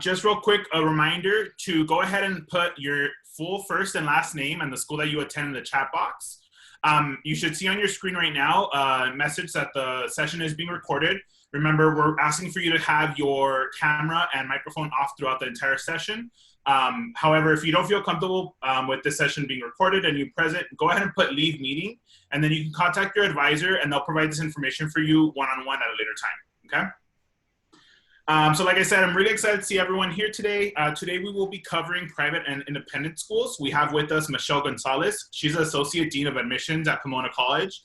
Just real quick, a reminder to go ahead and put your full first and last name and the school that you attend in the chat box. You should see on your screen right now a message that the session is being recorded. Remember, we're asking for you to have your camera and microphone off throughout the entire session. However, if you don't feel comfortable with this session being recorded and you're present, go ahead and put leave meeting, and then you can contact your advisor and they'll provide this information for you one-on-one at a later time, okay? So like I said, I'm really excited to see everyone here today. Today we will be covering private and independent schools. We have with us Michelle Gonzalez. She's the Associate Dean of Admissions at Pomona College.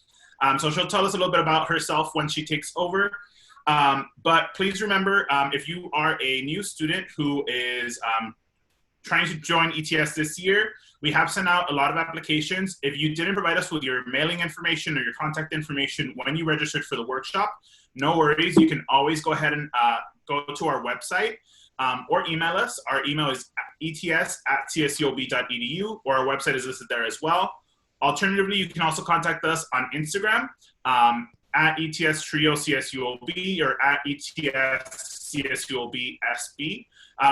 So she'll tell us a little bit about herself when she takes over. But please remember, if you are a new student who is trying to join ETS this year, we have sent out a lot of applications. If you didn't provide us with your mailing information or your contact information when you registered for the workshop, no worries. You can always go ahead and go to our website or email us. Our email is ets@csuob.edu, or our website is listed there as well. Alternatively, you can also contact us on Instagram at ETS Trio CSUOB or at ETS CSUOB SB.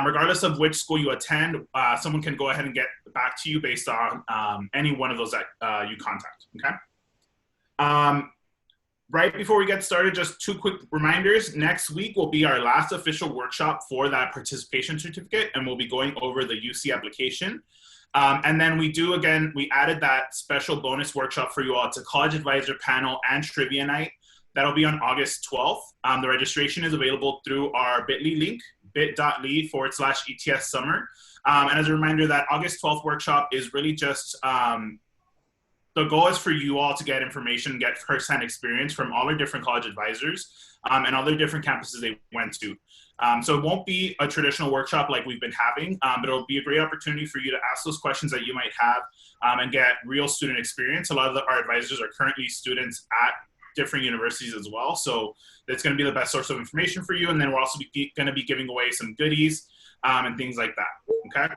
Regardless of which school you attend, someone can go ahead and get back to you based on any one of those that you contact, okay? Right before we get started, just two quick reminders. Next week will be our last official workshop for that participation certificate, and we'll be going over the UC application. And then we added that special bonus workshop for you all. It's a college advisor panel and trivia night. That'll be on August 12th. The registration is available through our bit.ly link, bit.ly/ETS summer. And as a reminder, that August 12th workshop is really just, the goal is for you all to get information, get firsthand experience from all our different college advisors and all the different campuses they went to. So it won't be a traditional workshop like we've been having, but it'll be a great opportunity for you to ask those questions that you might have and get real student experience. A lot of our advisors are currently students at different universities as well. So it's going to be the best source of information for you. And then we're also going to be giving away some goodies and things like that, okay?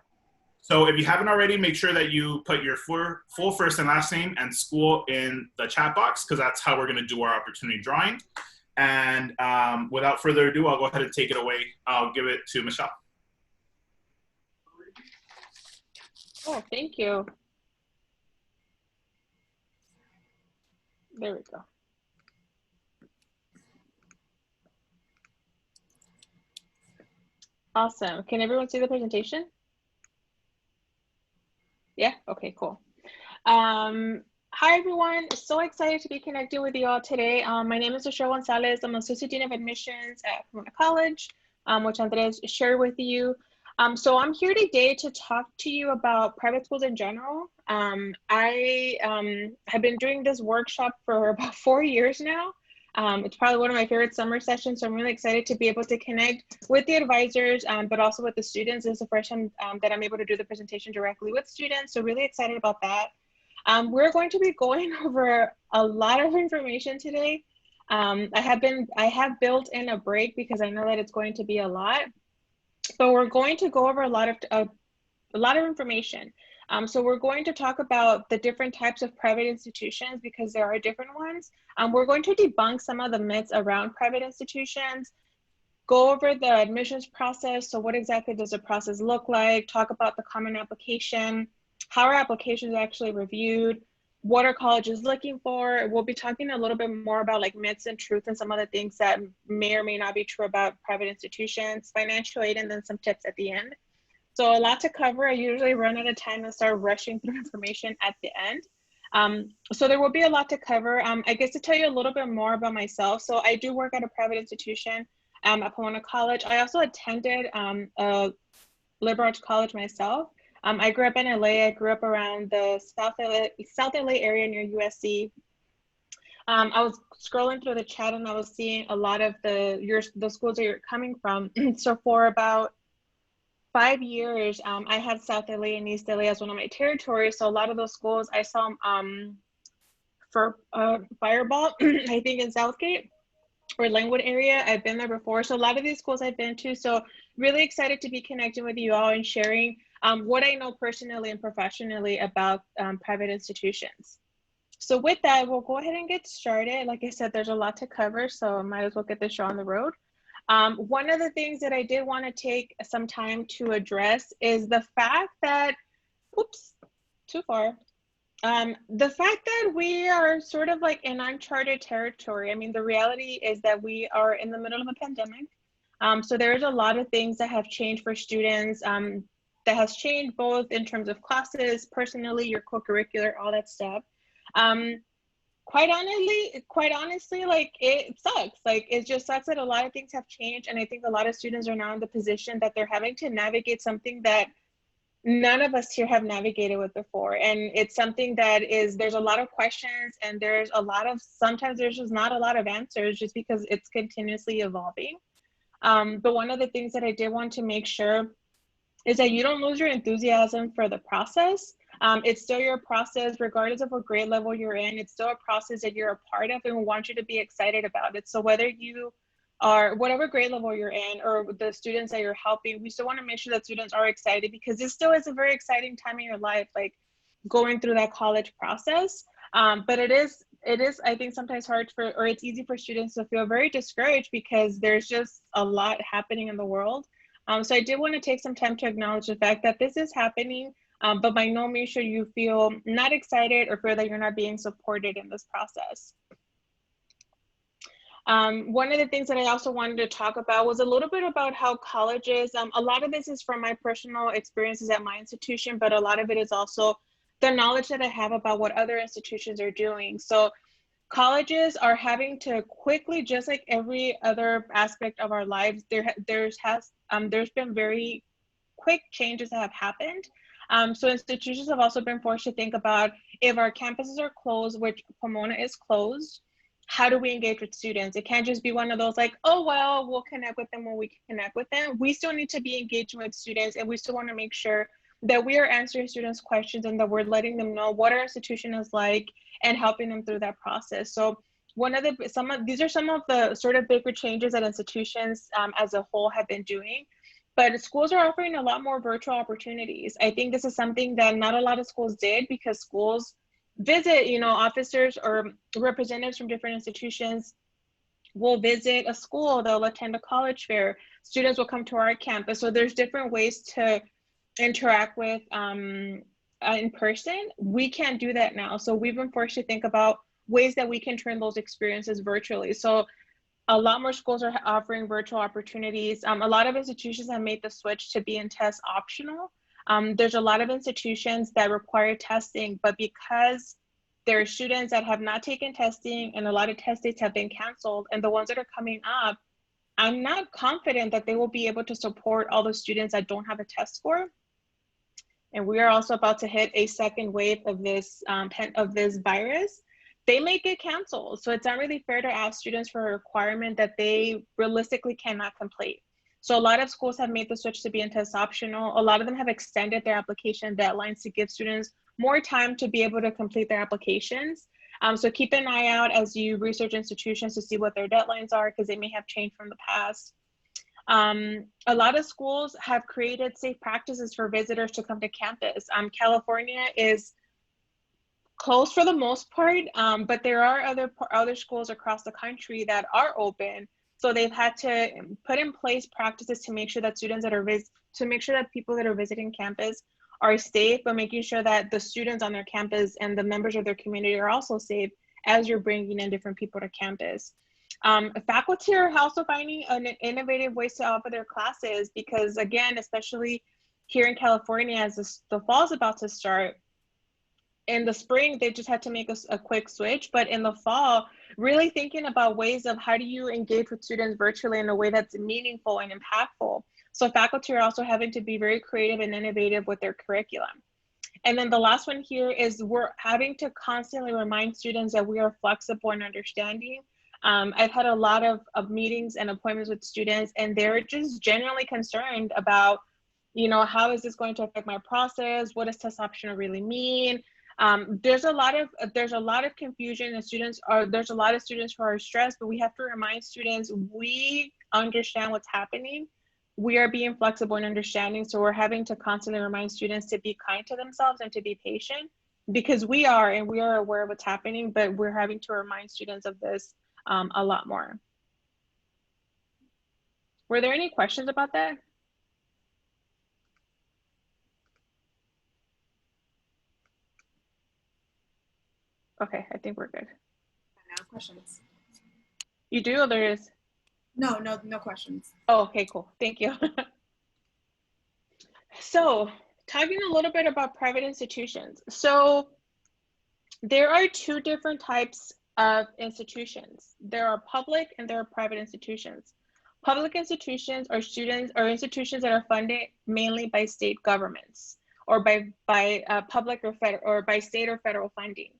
So if you haven't already, make sure that you put your full first and last name and school in the chat box, because that's how we're going to do our opportunity drawing. And without further ado, I'll go ahead and take it away. I'll give it to Michelle. Oh, thank you. There we go. Awesome. Can everyone see the presentation? Yeah, okay, cool. Hi everyone, so excited to be connecting with you all today. My name is Michelle Gonzalez. I'm Associate Dean of Admissions at Pomona College, which Andres shared with you. So I'm here today to talk to you about private schools in general. I have been doing this workshop for about 4 years now. It's probably one of my favorite summer sessions, so I'm really excited to be able to connect with the advisors, but also with the students. This is the first time that I'm able to do the presentation directly with students, so really excited about that. We're going to be going over a lot of information today. I have built in a break because I know that it's going to be a lot, but we're going to go over a lot of information. So we're going to talk about the different types of private institutions because there are different ones. We're going to debunk some of the myths around private institutions, go over the admissions process. So what exactly does the process look like? Talk about the common application, how are applications actually reviewed, what are colleges looking for? We'll be talking a little bit more about like myths and truth and some of the things that may or may not be true about private institutions, financial aid, and then some tips at the end. So a lot to cover. I usually run out of time and start rushing through information at the end. So there will be a lot to cover. I guess to tell you a little bit more about myself. So I do work at a private institution at Pomona College. I also attended a liberal arts college myself. I grew up in LA. I grew up around the South LA area near USC. I was scrolling through the chat and I was seeing a lot of the schools that you're coming from. So for about 5 years, I had South LA and East LA as one of my territories. So a lot of those schools I saw for Fireball, I think in Southgate or Langwood area. I've been there before. So a lot of these schools I've been to. So really excited to be connecting with you all and sharing what I know personally and professionally about private institutions. So with that, we'll go ahead and get started. Like I said, there's a lot to cover, so I might as well get the show on the road. One of the things that I did want to take some time to address is the fact that, oops, too far. The fact that we are sort of like in uncharted territory. I mean, the reality is that we are in the middle of a pandemic. So there's a lot of things that have changed for students, that has changed both in terms of classes, personally, your co-curricular, all that stuff. Um, quite honestly, like it sucks. Like it just sucks that a lot of things have changed. And I think a lot of students are now in the position that they're having to navigate something that none of us here have navigated with before. And it's something that is, there's a lot of questions and there's a lot of, sometimes there's just not a lot of answers just because it's continuously evolving. But one of the things that I did want to make sure is that you don't lose your enthusiasm for the process. It's still your process, regardless of what grade level you're in. It's still a process that you're a part of, and we want you to be excited about it. So whether you are, whatever grade level you're in, or the students that you're helping, we still want to make sure that students are excited, because this still is a very exciting time in your life, like going through that college process. But it is, I think, sometimes hard for, or it's easy for students to feel very discouraged because there's just a lot happening in the world. So I did want to take some time to acknowledge the fact that this is happening, but by no means should you feel not excited or feel that you're not being supported in this process. One of the things that I also wanted to talk about was a little bit about how colleges, a lot of this is from my personal experiences at my institution, but a lot of it is also the knowledge that I have about what other institutions are doing. So colleges are having to quickly, just like every other aspect of our lives, there's been very quick changes that have happened. So institutions have also been forced to think about, if our campuses are closed, which Pomona is closed, how do we engage with students? It can't just be one of those like, oh, well, we'll connect with them when we can connect with them. We still need to be engaging with students, and we still want to make sure that we are answering students' questions and that we're letting them know what our institution is like and helping them through that process. So these are some of the sort of bigger changes that institutions as a whole have been doing. But schools are offering a lot more virtual opportunities. I think this is something that not a lot of schools did, because schools visit, officers or representatives from different institutions will visit a school, they'll attend a college fair, students will come to our campus. So there's different ways to interact with in person. We can't do that now. So we've been forced to think about ways that we can turn those experiences virtually. So a lot more schools are offering virtual opportunities. A lot of institutions have made the switch to BN-TEST optional. There's a lot of institutions that require testing, but because there are students that have not taken testing and a lot of test dates have been canceled, and the ones that are coming up, I'm not confident that they will be able to support all the students that don't have a test score. And we are also about to hit a second wave of this virus. They may get canceled. So it's not really fair to ask students for a requirement that they realistically cannot complete. So a lot of schools have made the switch to BN-TEST optional. A lot of them have extended their application deadlines to give students more time to be able to complete their applications. So keep an eye out as you research institutions to see what their deadlines are, because they may have changed from the past. A lot of schools have created safe practices for visitors to come to campus. California is closed for the most part, but there are other schools across the country that are open. So they've had to put in place practices to make sure that people that are visiting campus are safe, but making sure that the students on their campus and the members of their community are also safe as you're bringing in different people to campus. Faculty are also finding innovative ways to offer their classes, because again, especially here in California, as the fall is about to start, in the spring, they just had to make a quick switch, but in the fall, really thinking about ways of how do you engage with students virtually in a way that's meaningful and impactful. So faculty are also having to be very creative and innovative with their curriculum. And then the last one here is we're having to constantly remind students that we are flexible and understanding. I've had a lot of meetings and appointments with students, and they're just genuinely concerned about, how is this going to affect my process? What does test optional really mean? There's a lot of confusion, and there's a lot of students who are stressed, but we have to remind students we understand what's happening. We are being flexible and understanding, so we're having to constantly remind students to be kind to themselves and to be patient, because we are aware of what's happening, but we're having to remind students of this a lot more. Were there any questions about that? Okay, I think we're good. No questions. You do, or there is? No questions. Oh, okay, cool. Thank you. So, talking a little bit about private institutions. So, there are two different types of institutions. There are public and there are private institutions. Public institutions are institutions that are funded mainly by state governments or by public or by state or federal funding.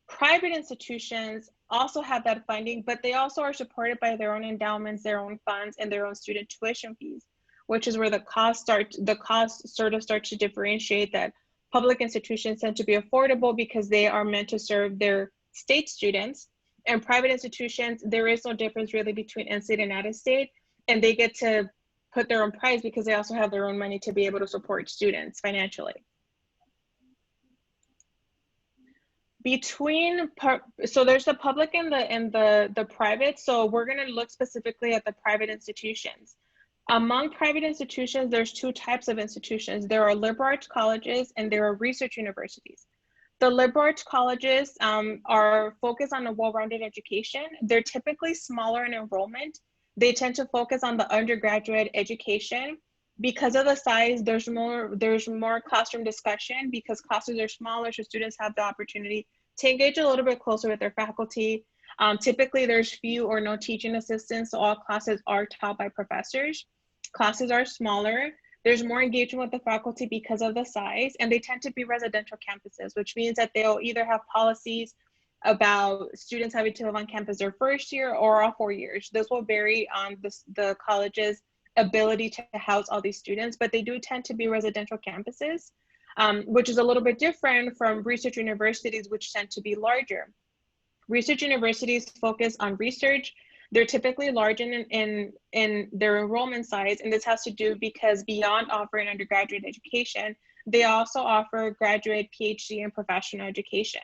Private institutions also have that funding, but they also are supported by their own endowments, their own funds, and their own student tuition fees, which is where the costs sort of start to differentiate that public institutions tend to be affordable because they are meant to serve their state students, and private institutions, there is no difference really between in-state and out-of-state, and they get to put their own price because they also have their own money to be able to support students financially. So there's the public and the private. So we're going to look specifically at the private institutions. Among private institutions, there's two types of institutions. There are liberal arts colleges and there are research universities. The liberal arts colleges are focused on a well-rounded education. They're typically smaller in enrollment. They tend to focus on the undergraduate education. Because of the size, there's more classroom discussion because classes are smaller, so students have the opportunity to engage a little bit closer with their faculty. Typically, there's few or no teaching assistants, so all classes are taught by professors. Classes are smaller. There's more engagement with the faculty because of the size, and they tend to be residential campuses, which means that they'll either have policies about students having to live on campus their first year or all 4 years. This will vary on the college's ability to house all these students, but they do tend to be residential campuses, which is a little bit different from research universities, which tend to be larger. Research universities focus on research. They're typically large in their enrollment size, and this has to do because beyond offering undergraduate education, they also offer graduate, PhD, and professional education.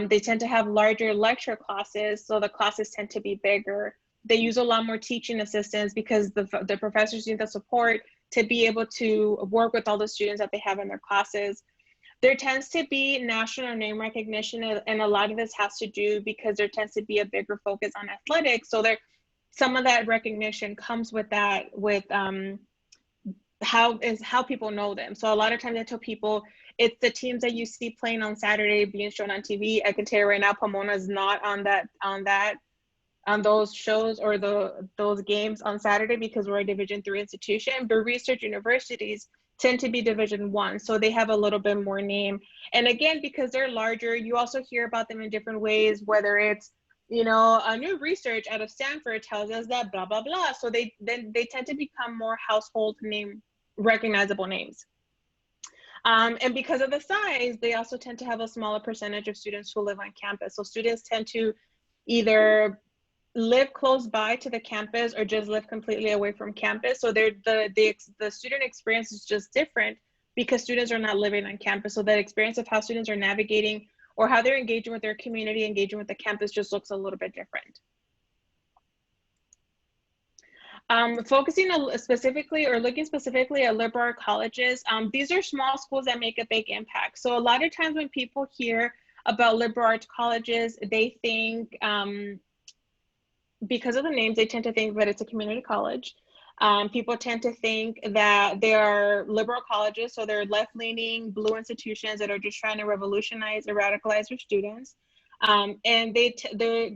They tend to have larger lecture classes, so the classes tend to be bigger. They use a lot more teaching assistants because the professors need the support to be able to work with all the students that they have in their classes. There tends to be national name recognition, and a lot of this has to do because there tends to be a bigger focus on athletics. So some of that recognition comes with that, with how people know them. So a lot of times I tell people, it's the teams that you see playing on Saturday being shown on TV. I can tell you right now, Pomona is not on those shows or those games on Saturday because we're a Division III institution, but research universities tend to be Division I, so they have a little bit more name. And again, because they're larger, you also hear about them in different ways, whether it's, a new research out of Stanford tells us that blah, blah, blah. So they tend to become more household name, recognizable names. And because of the size, they also tend to have a smaller percentage of students who live on campus. So students tend to either live close by to the campus or just live completely away from campus. So the student experience is just different because students are not living on campus. So that experience of how students are navigating or how they're engaging with their community, engaging with the campus just looks a little bit different. Focusing specifically or looking specifically at liberal arts colleges, these are small schools that make a big impact. So a lot of times when people hear about liberal arts colleges, they think, because of the names, they tend to think that it's a community college. People tend to think that they are liberal colleges, so they're left-leaning blue institutions that are just trying to revolutionize or radicalize their students. And they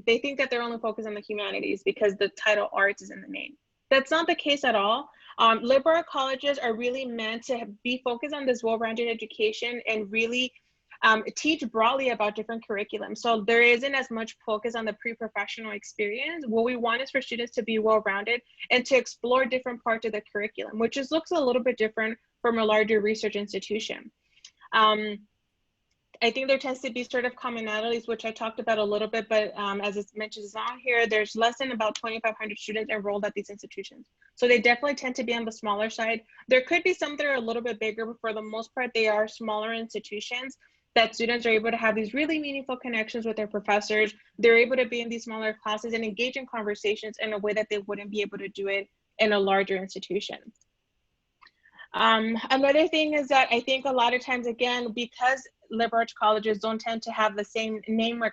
think that they're only focused on the humanities because the title arts is in the name. That's not the case at all. Liberal arts colleges are really meant to be focused on this well-rounded education and really teach broadly about different curriculum. So there isn't as much focus on the pre-professional experience. What we want is for students to be well-rounded and to explore different parts of the curriculum, which just looks a little bit different from a larger research institution. I think there tends to be sort of commonalities, which I talked about a little bit, but as it's mentioned on here, there's less than about 2,500 students enrolled at these institutions. So they definitely tend to be on the smaller side. There could be some that are a little bit bigger, but for the most part, they are smaller institutions that students are able to have these really meaningful connections with their professors. They're able to be in these smaller classes and engage in conversations in a way that they wouldn't be able to do it in a larger institution. Another thing is that I think a lot of times, again, because liberal arts colleges don't tend to have the same name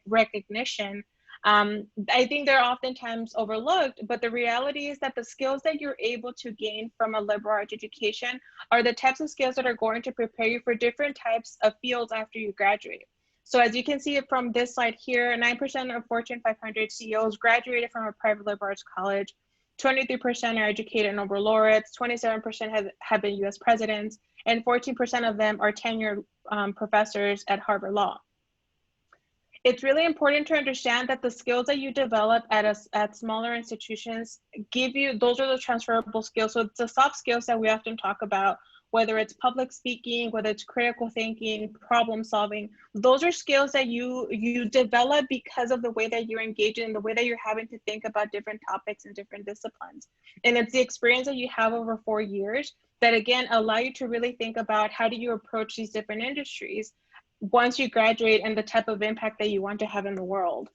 recognition, I think they're oftentimes overlooked, but the reality is that the skills that you're able to gain from a liberal arts education are the types of skills that are going to prepare you for different types of fields after you graduate. So as you can see from this slide here, 9% of Fortune 500 CEOs graduated from a private liberal arts college, 23% are educated Nobel laureates, 27% have been US presidents, and 14% of them are tenured professors at Harvard Law. It's really important to understand that the skills that you develop at smaller institutions give you, those are the transferable skills. So it's the soft skills that we often talk about, whether it's public speaking, whether it's critical thinking, problem solving. Those are skills that you develop because of the way that you're engaging, the way that you're having to think about different topics and different disciplines. And it's the experience that you have over 4 years that, again, allow you to really think about how do you approach these different industries once you graduate and the type of impact that you want to have in the world.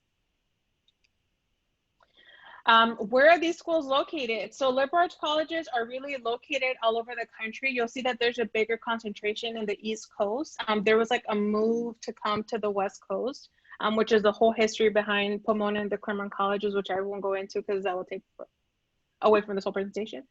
Where are these schools located? So liberal arts colleges are really located all over the country. You'll see that there's a bigger concentration in the East Coast. There was like a move to come to the West Coast, which is the whole history behind Pomona and the Claremont colleges, which I won't go into because that will take away from this whole presentation.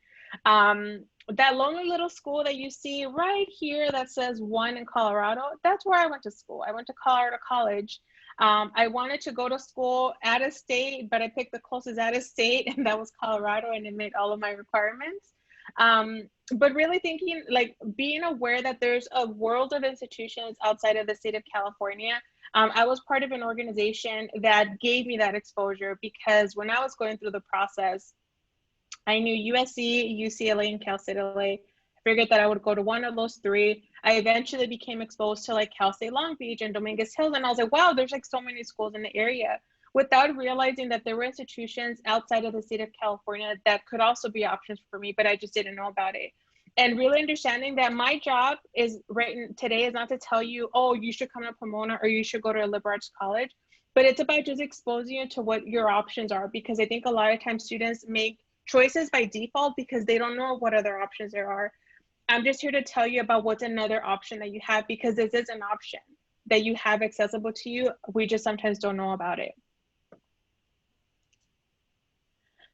That lonely little school that you see right here that says 1 in Colorado, that's where I went to school. I went to Colorado College. I wanted to go to school out of state, but I picked the closest out of state, and that was Colorado, and it made all of my requirements. But really thinking, like, being aware that there's a world of institutions outside of the state of California. I was part of an organization that gave me that exposure because when I was going through the process, I knew USC, UCLA, and Cal State LA. I figured that I would go to one of those 3. I eventually became exposed to like Cal State Long Beach and Dominguez Hills, and I was like, wow, there's like so many schools in the area, without realizing that there were institutions outside of the state of California that could also be options for me, but I just didn't know about it. And really understanding that my job is today is not to tell you, oh, you should come to Pomona or you should go to a liberal arts college, but it's about just exposing you to what your options are, because I think a lot of times students make choices by default because they don't know what other options there are. I'm just here to tell you about what's another option that you have, because this is an option that you have accessible to you. We just sometimes don't know about it.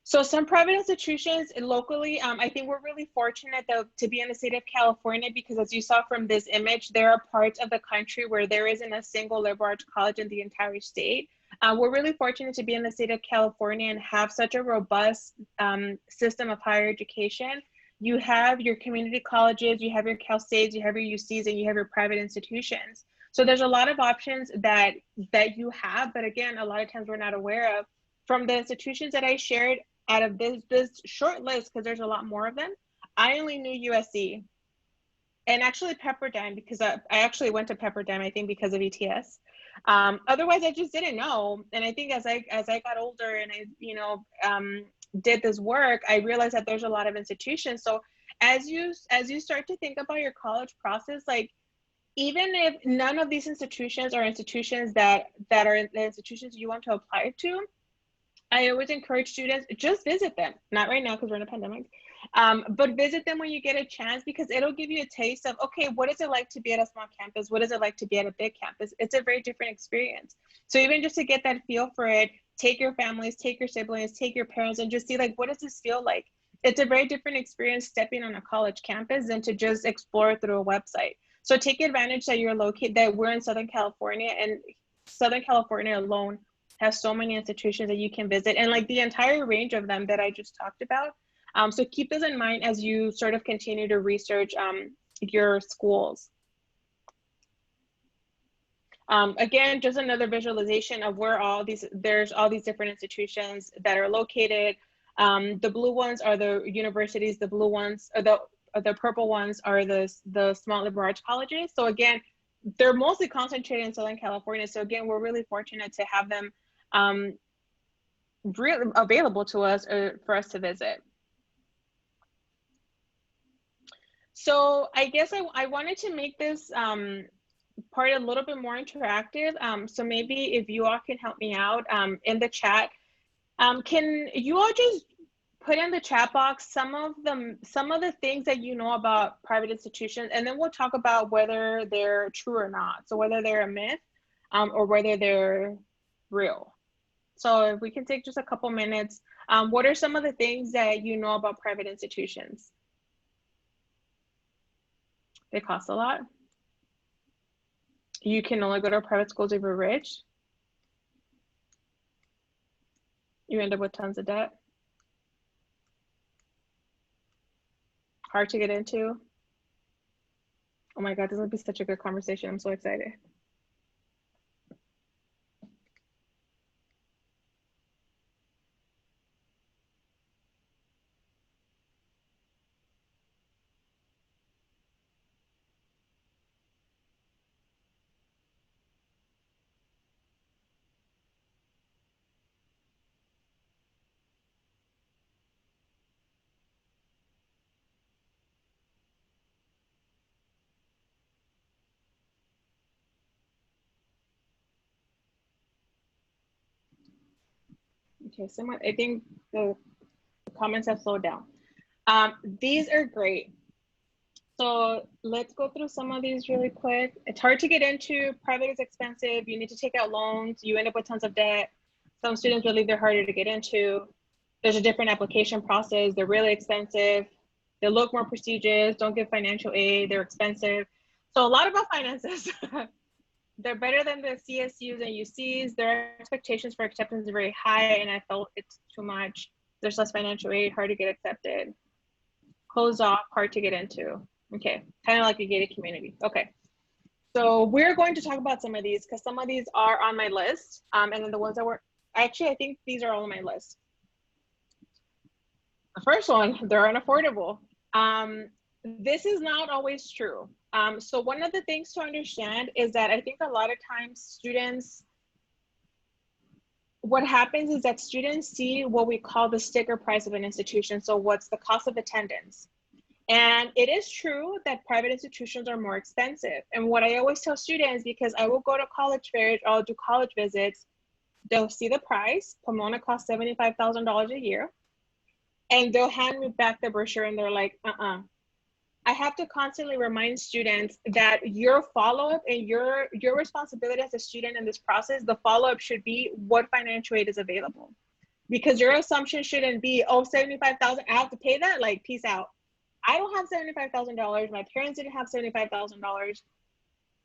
So some private institutions locally, I think we're really fortunate to be in the state of California, because as you saw from this image, there are parts of the country where there isn't a single liberal arts college in the entire state. We're really fortunate to be in the state of California and have such a robust system of higher education. You have your community colleges, you have your Cal States, you have your UCs, and you have your private institutions. So there's a lot of options that you have, but again, a lot of times we're not aware of. From the institutions that I shared, out of this short list, because there's a lot more of them, I only knew USC and actually Pepperdine, because I actually went to Pepperdine, I think because of ETS. Otherwise, I just didn't know. And I think as I got older and I did this work, I realized that there's a lot of institutions. So as you start to think about your college process, like, even if none of these institutions are institutions that are the institutions you want to apply to, I always encourage students, just visit them. Not right now because we're in a pandemic, but visit them when you get a chance, because it'll give you a taste of, okay, what is it like to be at a small campus? What is it like to be at a big campus? It's a very different experience. So even just to get that feel for it, take your families, take your siblings, take your parents, and just see, like, what does this feel like? It's a very different experience stepping on a college campus than to just explore through a website. So take advantage that that we're in Southern California, and Southern California alone has so many institutions that you can visit, and like the entire range of them that I just talked about. So keep this in mind as you sort of continue to research your schools. Again, just another visualization of where there's all these different institutions that are located. The blue ones are the universities, the blue ones, or the purple ones are the small liberal arts colleges. So again, they're mostly concentrated in Southern California. So again, we're really fortunate to have them really available to us for us to visit. So I guess I wanted to make this part a little bit more interactive. So maybe if you all can help me out in the chat, can you all just put in the chat box some of the things that you know about private institutions, and then we'll talk about whether they're true or not. So whether they're a myth or whether they're real. So if we can take just a couple minutes, what are some of the things that you know about private institutions? They cost a lot. You can only go to private schools if you're rich. You end up with tons of debt. Hard to get into. Oh my God, this will be such a good conversation. I'm so excited. Okay, I think the comments have slowed down. These are great. So let's go through some of these really quick. It's hard to get into. Private is expensive. You need to take out loans. You end up with tons of debt. Some students believe they're harder to get into. There's a different application process. They're really expensive. They look more prestigious. Don't give financial aid. They're expensive. So a lot about finances. They're better than the CSUs and UCs. Their expectations for acceptance are very high, and I felt it's too much. There's less financial aid, hard to get accepted. Closed off, hard to get into. Okay, kind of like a gated community. Okay, so we're going to talk about some of these because some of these are on my list, and then the ones that were, actually, I think these are all on my list. The first one, they're unaffordable. This is not always true. So one of the things to understand is that I think a lot of times students, what happens is that students see what we call the sticker price of an institution. So what's the cost of attendance? And it is true that private institutions are more expensive. And what I always tell students, because I will go to college fairs, I'll do college visits, they'll see the price. Pomona costs $75,000 a year. And they'll hand me back the brochure and they're like, I have to constantly remind students that your follow-up and your responsibility as a student in this process, the follow-up should be what financial aid is available. Because your assumption shouldn't be, oh, $75,000, I have to pay that? Like, peace out. I don't have $75,000. My parents didn't have $75,000.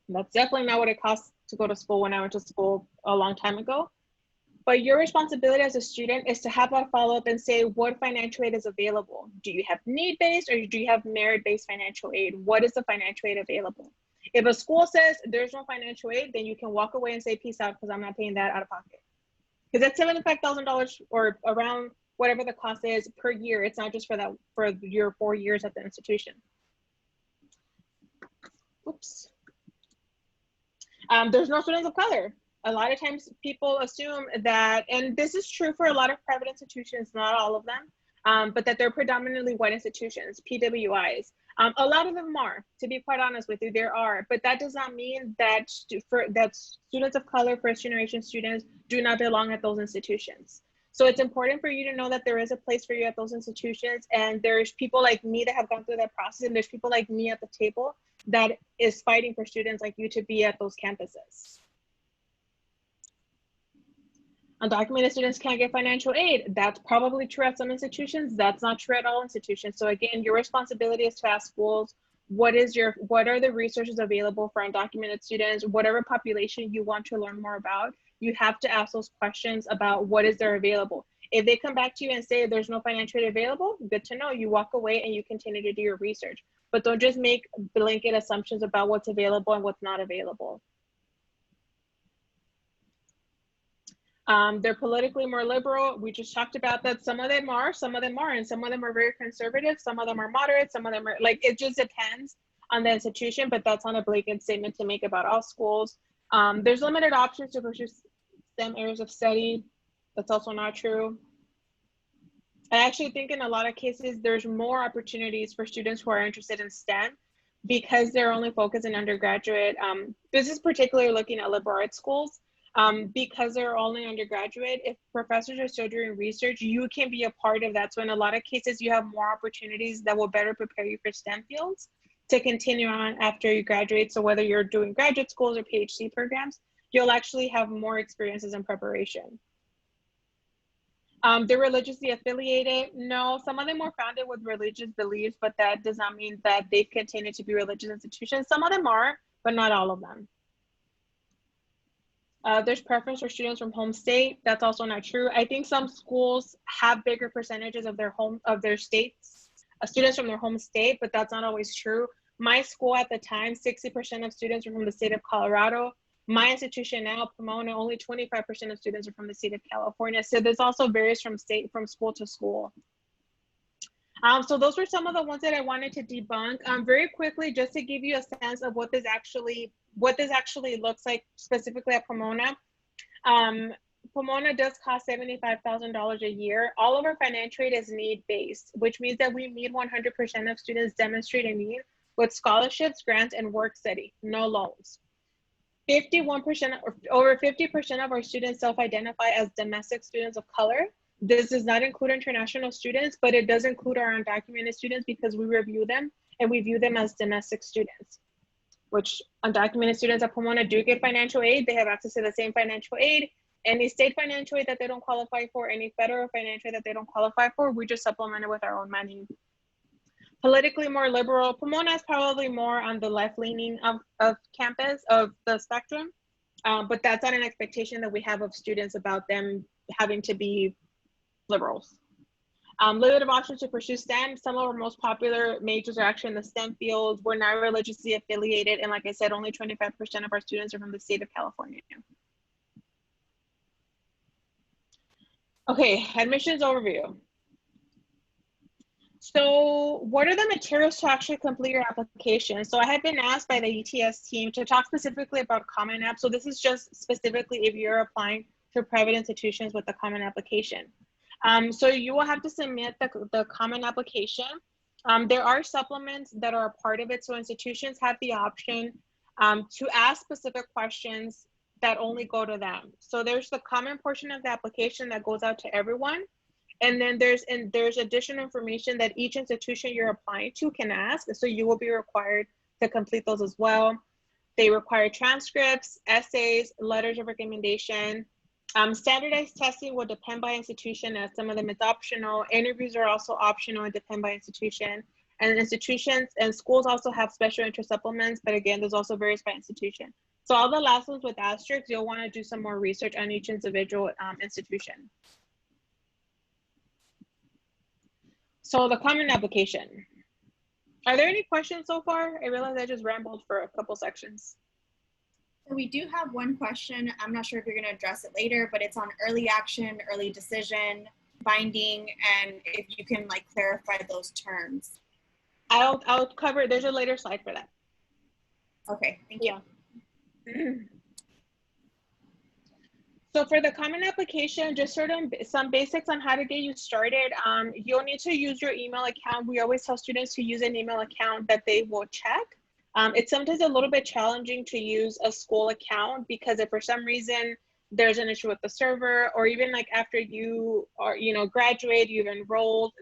That's definitely not what it costs to go to school when I went to school a long time ago. But your responsibility as a student is to have that follow-up and say what financial aid is available. Do you have need-based or do you have merit-based financial aid? What is the financial aid available? If a school says there's no financial aid, then you can walk away and say peace out because I'm not paying that out of pocket. Because that's $75,000 or around whatever the cost is per year. It's not just for your 4 years at the institution. Oops. There's no students of color. A lot of times people assume that, and this is true for a lot of private institutions, not all of them, but that they're predominantly white institutions, PWIs. A lot of them are, to be quite honest with you, there are, but that does not mean that students of color, first generation students do not belong at those institutions. So it's important for you to know that there is a place for you at those institutions, and there's people like me that have gone through that process, and there's people like me at the table that is fighting for students like you to be at those campuses. Undocumented students can't get financial aid. That's probably true at some institutions. That's not true at all institutions. So again, your responsibility is to ask schools, what are the resources available for undocumented students, whatever population you want to learn more about, you have to ask those questions about what is there available. If they come back to you and say there's no financial aid available, good to know. You walk away and you continue to do your research, but don't just make blanket assumptions about what's available and what's not available. They're politically more liberal. We just talked about that. Some of them are, some of them aren't. Some of them are very conservative. Some of them are moderate. Some of them are like, it just depends on the institution, but that's not a blanket statement to make about all schools. There's limited options to pursue STEM areas of study. That's also not true. I actually think in a lot of cases, there's more opportunities for students who are interested in STEM because they're only focused in undergraduate. This is particularly looking at liberal arts schools. Because they're only undergraduate, if professors are still doing research, you can be a part of that. So in a lot of cases, you have more opportunities that will better prepare you for STEM fields to continue on after you graduate. So whether you're doing graduate schools or PhD programs, you'll actually have more experiences in preparation. They're religiously affiliated. No, some of them were founded with religious beliefs, but that does not mean that they've continued to be religious institutions. Some of them are, but not all of them. There's preference for students from home state. That's also not true. I think some schools have bigger percentages of their states, students from their home state, but that's not always true. My school at the time, 60% of students were from the state of Colorado. My institution now, Pomona, only 25% of students are from the state of California. So this also varies from school to school. So those were some of the ones that I wanted to debunk. Very quickly, just to give you a sense of what this actually looks like specifically at Pomona. Pomona does cost $75,000 a year. All of our financial aid is need-based, which means that we meet 100% of students demonstrate a need with scholarships, grants, and work study, no loans. 51%, over 50% of our students self-identify as domestic students of color. This does not include international students, but it does include our undocumented students because we review them and we view them as domestic students, which undocumented students at Pomona do get financial aid. They have access to the same financial aid. Any state financial aid that they don't qualify for, any federal financial aid that they don't qualify for, we just supplement it with our own money. Politically more liberal, Pomona is probably more on the left-leaning of campus, of the spectrum, but that's not an expectation that we have of students about them having to be liberals. Limited options to pursue STEM. Some of our most popular majors are actually in the STEM field. We're not religiously affiliated, and like I said, only 25% of our students are from the state of California. Okay, admissions overview. So what are the materials to actually complete your application? So I have been asked by the ETS team to talk specifically about Common App. So this is just specifically if you're applying to private institutions with the Common Application. So you will have to submit the Common Application. There are supplements that are a part of it. So institutions have the option to ask specific questions that only go to them. So there's the common portion of the application that goes out to everyone. And then there's additional information that each institution you're applying to can ask. So you will be required to complete those as well. They require transcripts, essays, letters of recommendation. Standardized testing will depend by institution, as some of them is optional. Interviews are also optional and depend by institution. And institutions and schools also have special interest supplements, but again, there's also varies by institution. So all the last ones with asterisks, you'll want to do some more research on each individual institution. So the Common Application. Are there any questions so far? I realize I just rambled for a couple sections. So we do have one question. I'm not sure if you're going to address it later, but it's on early action, early decision, binding, and if you can like clarify those terms. I'll cover, there's a later slide for that. Okay, thank you. Yeah. So for the Common Application, just sort of some basics on how to get you started. You'll need to use your email account. We always tell students to use an email account that they will check. It's sometimes a little bit challenging to use a school account because if for some reason there's an issue with the server, or even like after you are, graduate, you've enrolled,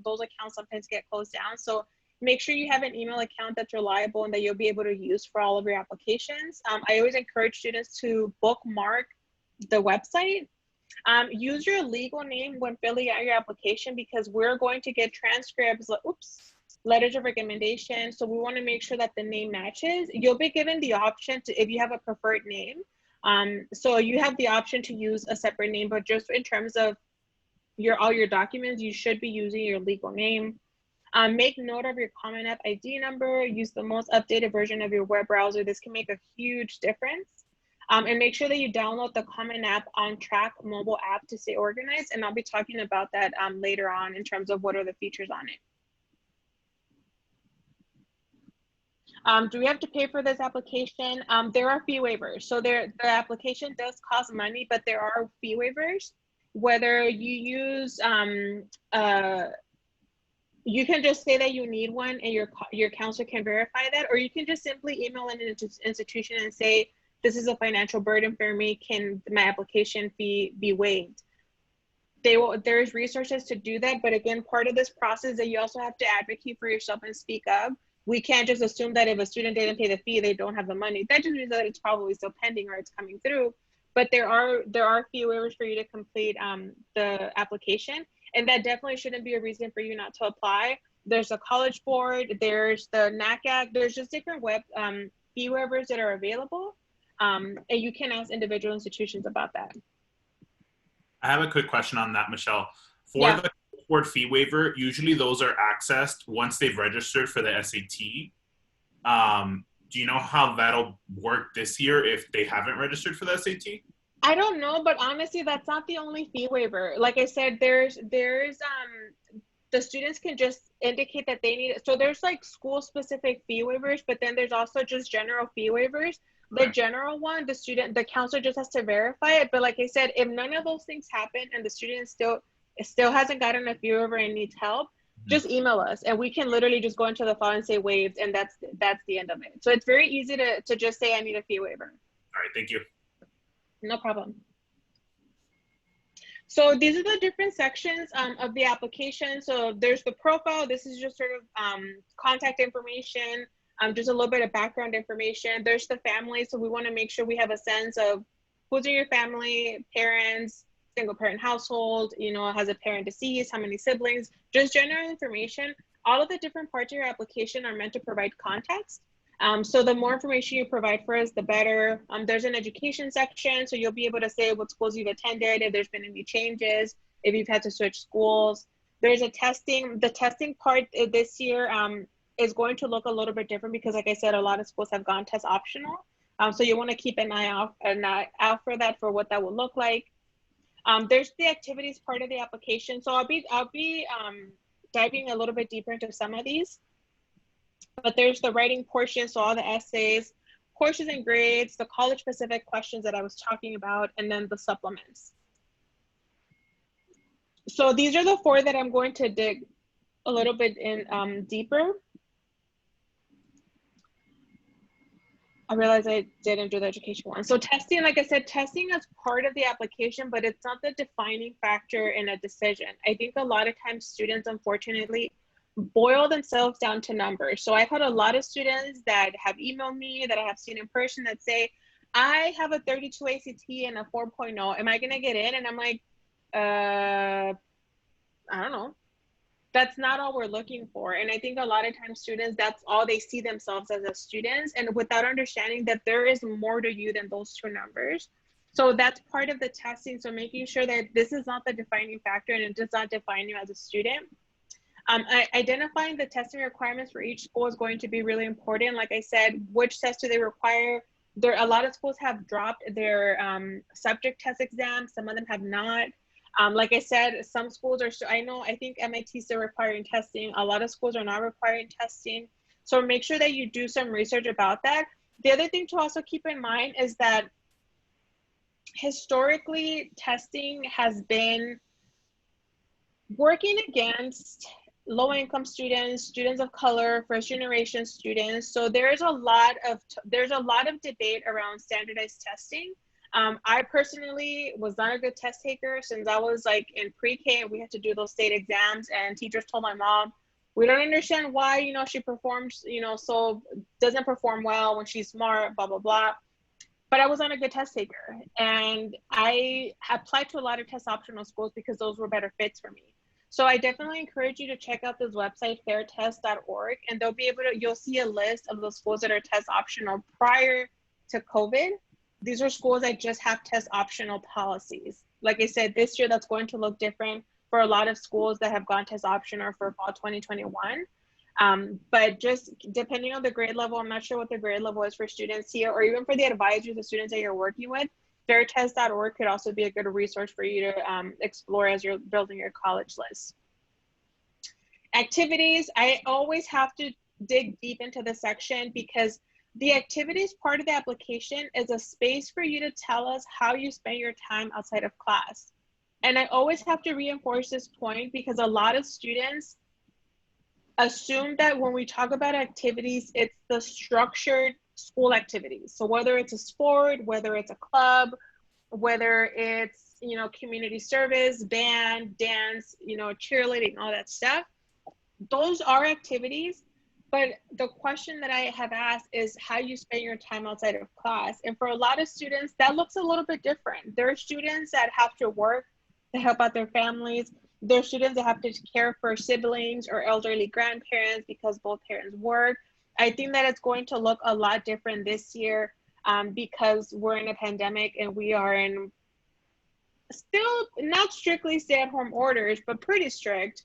those accounts sometimes get closed down. So make sure you have an email account that's reliable and that you'll be able to use for all of your applications. I always encourage students to bookmark the website. Use your legal name when filling out your application because we're going to get transcripts, letters of recommendation. So we want to make sure that the name matches. You'll be given the option to, if you have a preferred name. So you have the option to use a separate name, but just in terms of all your documents, you should be using your legal name. Make note of your Common App ID number. Use the most updated version of your web browser. This can make a huge difference. And make sure that you download the Common App on Track mobile app to stay organized. And I'll be talking about that later on in terms of what are the features on it. Do we have to pay for this application? There are fee waivers. So the application does cost money, but there are fee waivers. Whether you use, you can just say that you need one and your counselor can verify that, or you can just simply email an institution and say, this is a financial burden for me. Can my application fee be waived? There's resources to do that. But again, part of this process that you also have to advocate for yourself and speak up. We can't just assume that if a student didn't pay the fee, they don't have the money. That just means that it's probably still pending or it's coming through. But there are fee waivers for you to complete the application. And that definitely shouldn't be a reason for you not to apply. There's a College Board, there's the NACAC, there's just different fee waivers that are available. And you can ask individual institutions about that. I have a quick question on that, Michelle. For the board fee waiver, usually those are accessed once they've registered for the SAT. Do you know how that'll work this year if they haven't registered for the SAT? I don't know, but honestly, that's not the only fee waiver. Like I said, there's the students can just indicate that they need it. So there's like school specific fee waivers, but then there's also just general fee waivers. The general one, the counselor just has to verify it. But like I said, if none of those things happen and the student still hasn't gotten a fee waiver and needs help, just email us and we can literally just go into the file and say waived, and that's the end of it. So it's very easy to just say I need a fee waiver. All right, thank you. No problem. So these are the different sections of the application. So there's the profile. This is just sort of contact information, just a little bit of background information. There's the family. So we want to make sure we have a sense of who's in your family, parents, single parent household, has a parent deceased, how many siblings, just general information. All of the different parts of your application are meant to provide context. So the more information you provide for us, the better. There's an education section, so you'll be able to say what schools you've attended, if there's been any changes, if you've had to switch schools. There's a testing. The testing part this year is going to look a little bit different because, like I said, a lot of schools have gone test optional. So you want to keep an eye out for that, for what that will look like. There's the activities part of the application. So I'll be diving a little bit deeper into some of these. But there's the writing portion, so all the essays, courses and grades, the college-specific questions that I was talking about, and then the supplements. So these are the 4 that I'm going to dig a little bit in deeper. I realized I didn't do the education one. So testing, like I said, testing is part of the application, but it's not the defining factor in a decision. I think a lot of times students, unfortunately, boil themselves down to numbers. So I've had a lot of students that have emailed me, that I have seen in person, that say, I have a 32 ACT and a 4.0. Am I going to get in? And I'm like, I don't know. That's not all we're looking for. And I think a lot of times students, that's all they see themselves as students, and without understanding that there is more to you than those 2 numbers. So that's part of the testing. So making sure that this is not the defining factor and it does not define you as a student. Identifying the testing requirements for each school is going to be really important. Like I said, which tests do they require? A lot of schools have dropped their subject test exams. Some of them have not. Like I said, some schools are, I think MIT is still requiring testing. A lot of schools are not requiring testing. So make sure that you do some research about that. The other thing to also keep in mind is that historically, testing has been working against low-income students, students of color, first-generation students. So there's a lot of debate around standardized testing. I personally was not a good test taker since I was like in pre-K and we had to do those state exams, and teachers told my mom, we don't understand why, she performs, so doesn't perform well when she's smart, blah, blah, blah. But I was not a good test taker. And I applied to a lot of test optional schools because those were better fits for me. So I definitely encourage you to check out this website, fairtest.org, and you'll see a list of the schools that are test optional prior to COVID. These are schools that just have test optional policies. Like I said, this year that's going to look different for a lot of schools that have gone test optional for fall 2021. But just depending on the grade level, I'm not sure what the grade level is for students here, or even for the advisors, the students that you're working with, fairtest.org could also be a good resource for you to explore as you're building your college list. Activities, I always have to dig deep into the section because the activities part of the application is a space for you to tell us how you spend your time outside of class. And I always have to reinforce this point because a lot of students assume that when we talk about activities, it's the structured school activities. So whether it's a sport, whether it's a club, whether it's, you know, community service, band, dance, you know, cheerleading, all that stuff, those are activities. But the question that I have asked is how you spend your time outside of class. And for a lot of students, that looks a little bit different. There are students that have to work to help out their families. There are students that have to care for siblings or elderly grandparents because both parents work. I think that it's going to look a lot different this year because we're in a pandemic and we are in still not strictly stay-at-home orders, but pretty strict.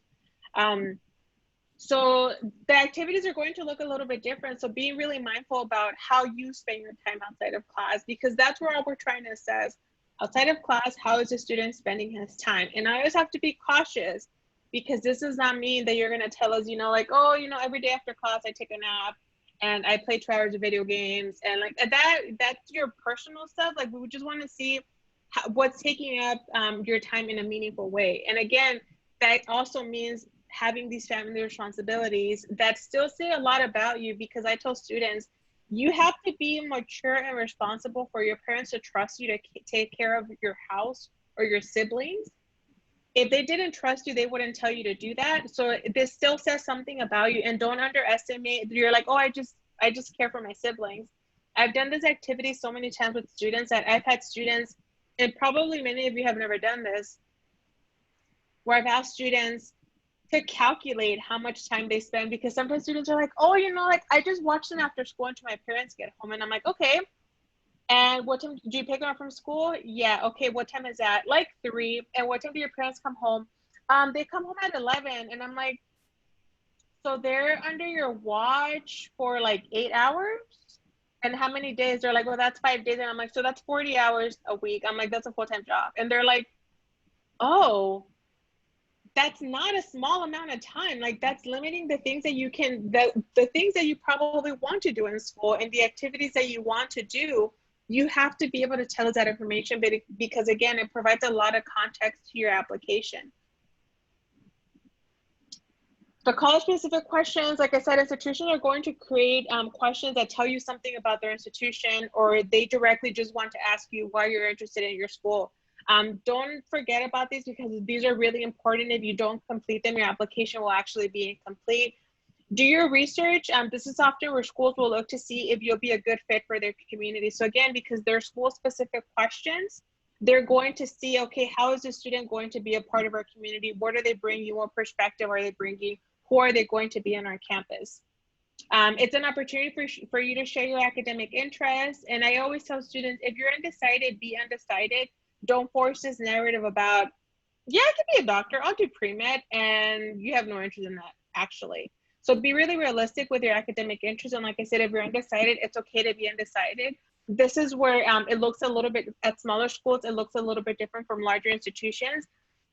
So the activities are going to look a little bit different. So be really mindful about how you spend your time outside of class, because that's where we're trying to assess outside of class, how is the student spending his time? And I always have to be cautious because this does not mean that you're going to tell us, you know, like, oh, you know, every day after class, I take a nap and I play 2 hours of video games and like that's your personal stuff. Like we just want to see what's taking up your time in a meaningful way. And again, that also means having these family responsibilities that still say a lot about you, because I tell students, you have to be mature and responsible for your parents to trust you to take care of your house or your siblings. If they didn't trust you, they wouldn't tell you to do that. So this still says something about you, and don't underestimate. You're like, oh, I just care for my siblings. I've done this activity so many times with students that I've had students, and probably many of you have never done this, where I've asked students to calculate how much time they spend, because sometimes students are like, oh, you know, like I just watch them after school until my parents get home. And I'm like, okay. And what time do you pick them up from school? Yeah. Okay. What time is that? Like 3. And what time do your parents come home? They come home at 11. And I'm like, so they're under your watch for like 8 hours? And how many days? They're like, well, that's 5 days. And I'm like, so that's 40 hours a week. I'm like, that's a full-time job. And they're like, oh, that's not a small amount of time. Like that's limiting the things that you can, the things that you probably want to do in school and the activities that you want to do. You have to be able to tell us that information, but because again, it provides a lot of context to your application. The college-specific questions, like I said, institutions are going to create questions that tell you something about their institution, or they directly just want to ask you why you're interested in your school. Don't forget about these because these are really important. If you don't complete them, your application will actually be incomplete. Do your research. This is often where schools will look to see if you'll be a good fit for their community. So again, because they're school-specific questions, they're going to see, okay, how is the student going to be a part of our community? What are they bringing? What perspective are they bringing? Who are they going to be on our campus? It's an opportunity for you to share your academic interests. And I always tell students, if you're undecided, be undecided. Don't force this narrative about, yeah, I could be a doctor, I'll do pre-med, and you have no interest in that, actually. So be really realistic with your academic interests. And like I said, if you're undecided, it's okay to be undecided. This is where it looks a little bit, at smaller schools, it looks a little bit different from larger institutions.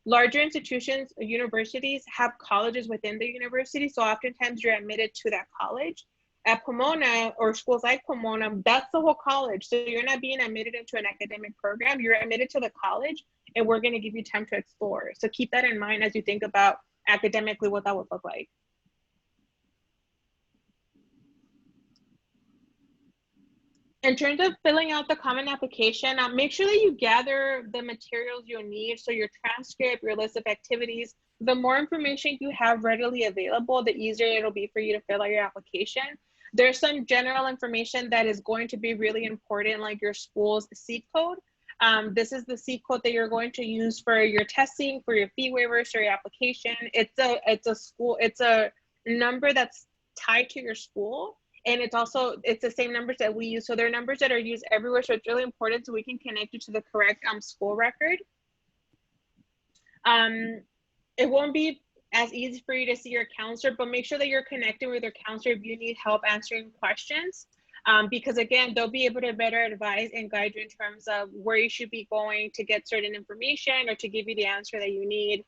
Larger institutions, universities, have colleges within the university. So oftentimes you're admitted to that college. At Pomona, or schools like Pomona, that's the whole college. So you're not being admitted into an academic program, you're admitted to the college, and we're gonna give you time to explore. So keep that in mind as you think about academically what that would look like. In terms of filling out the common application, make sure that you gather the materials you'll need. So your transcript, your list of activities, the more information you have readily available, the easier it'll be for you to fill out your application. There's some general information that is going to be really important, like your school's seat code. This is the seat code that you're going to use for your testing, for your fee waivers, for your application. It's a number that's tied to your school. And it's the same numbers that we use. So they're numbers that are used everywhere. So it's really important so we can connect you to the correct school record. It won't be as easy for you to see your counselor, but make sure that you're connecting with your counselor if you need help answering questions. Because again, they'll be able to better advise and guide you in terms of where you should be going to get certain information or to give you the answer that you need.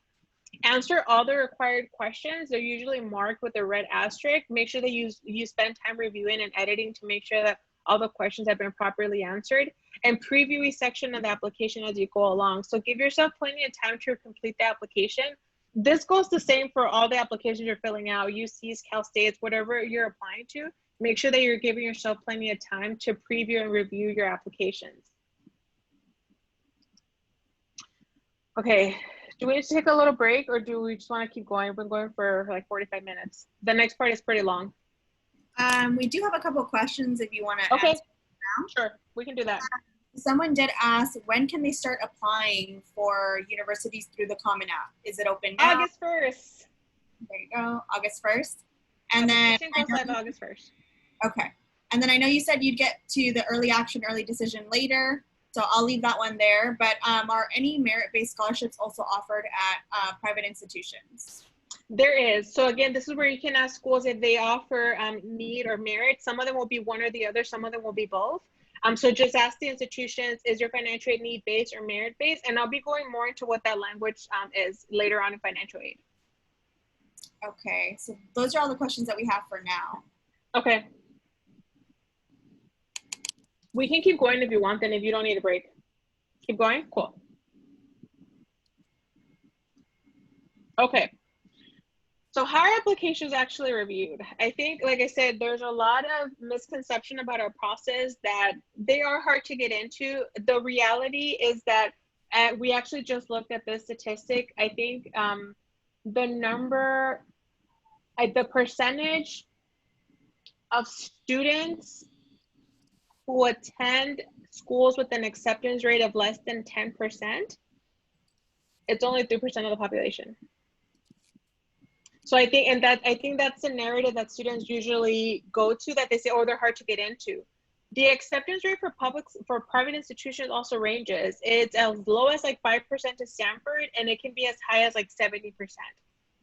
Answer all the required questions. They're usually marked with a red asterisk. Make sure that you spend time reviewing and editing to make sure that all the questions have been properly answered, and preview each section of the application as you go along. So give yourself plenty of time to complete the application. This goes the same for all the applications you're filling out, UCs, Cal States, whatever you're applying to. Make sure that you're giving yourself plenty of time to preview and review your applications. Okay, do we need to take a little break or do we just want to keep going? We've been going for like 45 minutes. The next part is pretty long. We do have a couple of questions if you want to Okay, answer now. sure, we can do that. Someone did ask, when can they start applying for universities through the Common App? Is it open now? August 1st. There you go, August 1st. And then goes live August 1st. Okay. And then I know you said you'd get to the early action, early decision later. So I'll leave that one there. But are any merit-based scholarships also offered at private institutions? There is. So again, this is where you can ask schools if they offer need or merit. Some of them will be one or the other. Some of them will be both. So just ask the institutions, is your financial aid need-based or merit-based? And I'll be going more into what that language is later on in financial aid. Okay. So those are all the questions that we have for now. Okay. We can keep going if you want, then if you don't need a break. Keep going? Cool. Okay. So how are applications actually reviewed? I think, like I said, there's a lot of misconception about our process that they are hard to get into. The reality is that we actually just looked at this statistic. I think the percentage of students who attend schools with an acceptance rate of less than 10%, it's only 3% of the population. So I think that's the narrative that students usually go to, that they say, oh, they're hard to get into. The acceptance rate for private institutions also ranges. It's as low as like 5% to Stanford, and it can be as high as like 70%.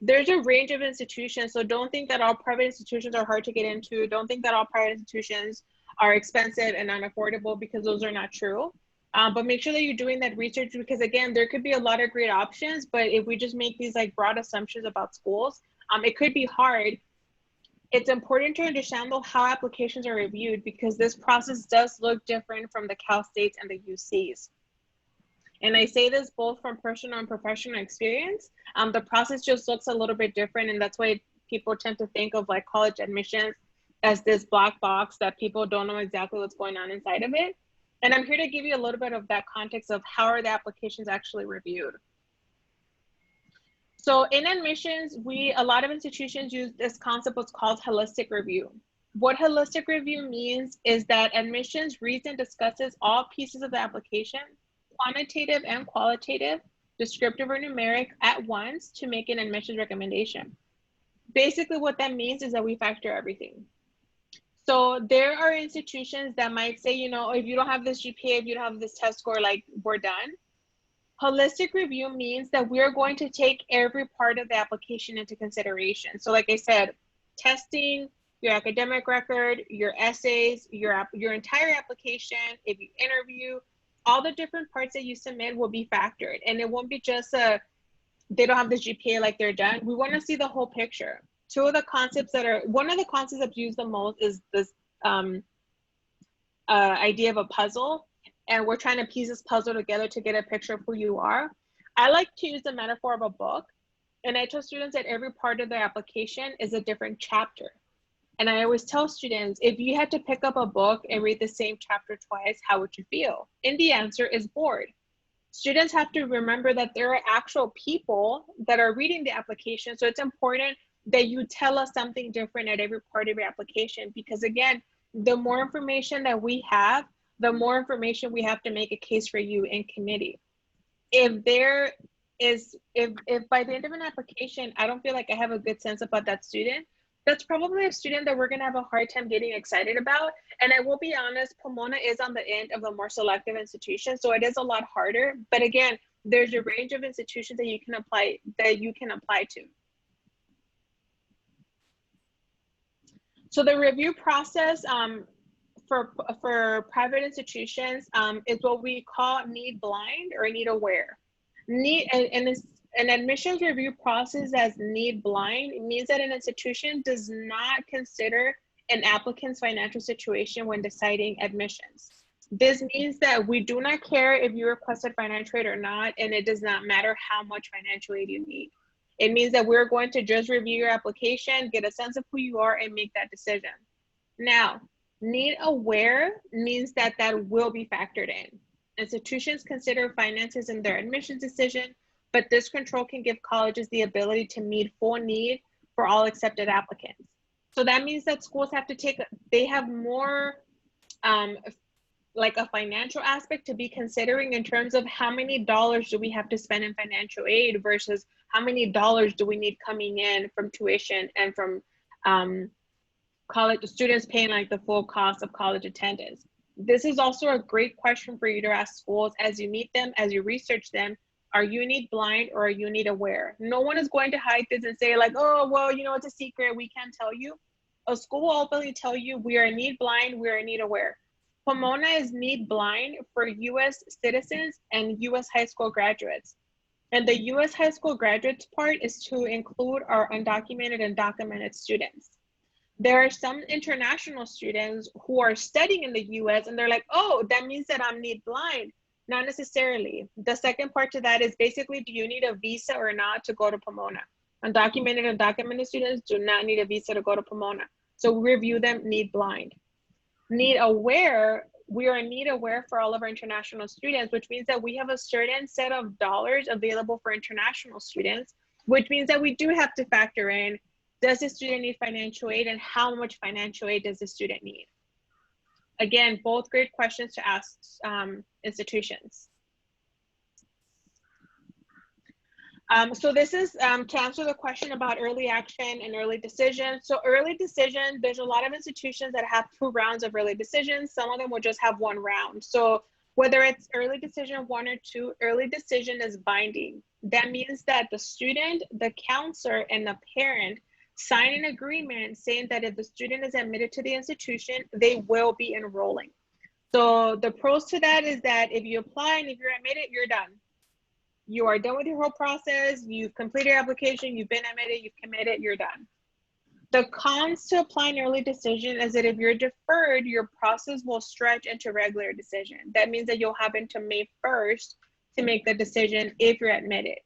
There's a range of institutions, so don't think that all private institutions are hard to get into. Don't think that all private institutions are expensive and unaffordable, because those are not true. But make sure that you're doing that research, because again, there could be a lot of great options, but if we just make these like broad assumptions about schools, it could be hard. It's important to understand though how applications are reviewed, because this process does look different from the Cal States and the UCs. And I say this both from personal and professional experience. The process just looks a little bit different, and that's why people tend to think of like college admissions as this black box that people don't know exactly what's going on inside of it. And I'm here to give you a little bit of that context of how are the applications actually reviewed. So in admissions, a lot of institutions use this concept what's called holistic review. What holistic review means is that admissions reads and discusses all pieces of the application, quantitative and qualitative, descriptive or numeric, at once to make an admissions recommendation. Basically what that means is that we factor everything. So there are institutions that might say, you know, if you don't have this GPA, if you don't have this test score, like, we're done. Holistic review means that we're going to take every part of the application into consideration. So like I said, testing, your academic record, your essays, your entire application, if you interview, all the different parts that you submit will be factored. And it won't be just they don't have this GPA, like they're done. We want to see the whole picture. One of the concepts that's used the most is this idea of a puzzle. And we're trying to piece this puzzle together to get a picture of who you are. I like to use the metaphor of a book. And I tell students that every part of their application is a different chapter. And I always tell students, if you had to pick up a book and read the same chapter twice, how would you feel? And the answer is bored. Students have to remember that there are actual people that are reading the application. So it's important that you tell us something different at every part of your application, because again, the more information that we have, the more information we have to make a case for you in committee. If by the end of an application, I don't feel like I have a good sense about that student, that's probably a student that we're gonna have a hard time getting excited about. And I will be honest, Pomona is on the end of the more selective institution, so it is a lot harder. But again, there's a range of institutions that you can apply to. So the review process for private institutions is what we call need blind or need aware. An admissions review process as need blind means that an institution does not consider an applicant's financial situation when deciding admissions. This means that we do not care if you requested financial aid or not, and it does not matter how much financial aid you need. It means that we're going to just review your application, get a sense of who you are, and make that decision. Now, need aware means that that will be factored in. Institutions consider finances in their admissions decision, but this control can give colleges the ability to meet full need for all accepted applicants. So that means that schools have to they have more like a financial aspect to be considering in terms of how many dollars do we have to spend in financial aid versus how many dollars do we need coming in from tuition and from college students paying like the full cost of college attendance. This is also a great question for you to ask schools as you meet them, as you research them. Are you need blind or are you need aware? No one is going to hide this and say like, oh, well, you know, it's a secret, we can't tell you. A school will openly tell you we are need blind, we are need aware. Pomona is need blind for US citizens and US high school graduates. And the US high school graduates part is to include our undocumented and documented students. There are some international students who are studying in the US and they're like, oh, that means that I'm need blind. Not necessarily. The second part to that is basically, do you need a visa or not to go to Pomona? Undocumented and documented students do not need a visa to go to Pomona. So we review them need blind. Need aware, we are need aware for all of our international students, which means that we have a certain set of dollars available for international students, which means that we do have to factor in, does the student need financial aid and how much financial aid does the student need? Again, both great questions to ask institutions. So this is to answer the question about early action and early decision. So early decision, there's a lot of institutions that have 2 rounds of early decisions. Some of them will just have 1 round. So whether it's early decision 1 or 2, early decision is binding. That means that the student, the counselor, and the parent sign an agreement saying that if the student is admitted to the institution, they will be enrolling. So the pros to that is that if you apply and if you're admitted, you're done. You are done with your whole process, you've completed your application, you've been admitted, you've committed, you're done. The cons to applying early decision is that if you're deferred, your process will stretch into regular decision. That means that you'll have until May 1st to make the decision if you're admitted.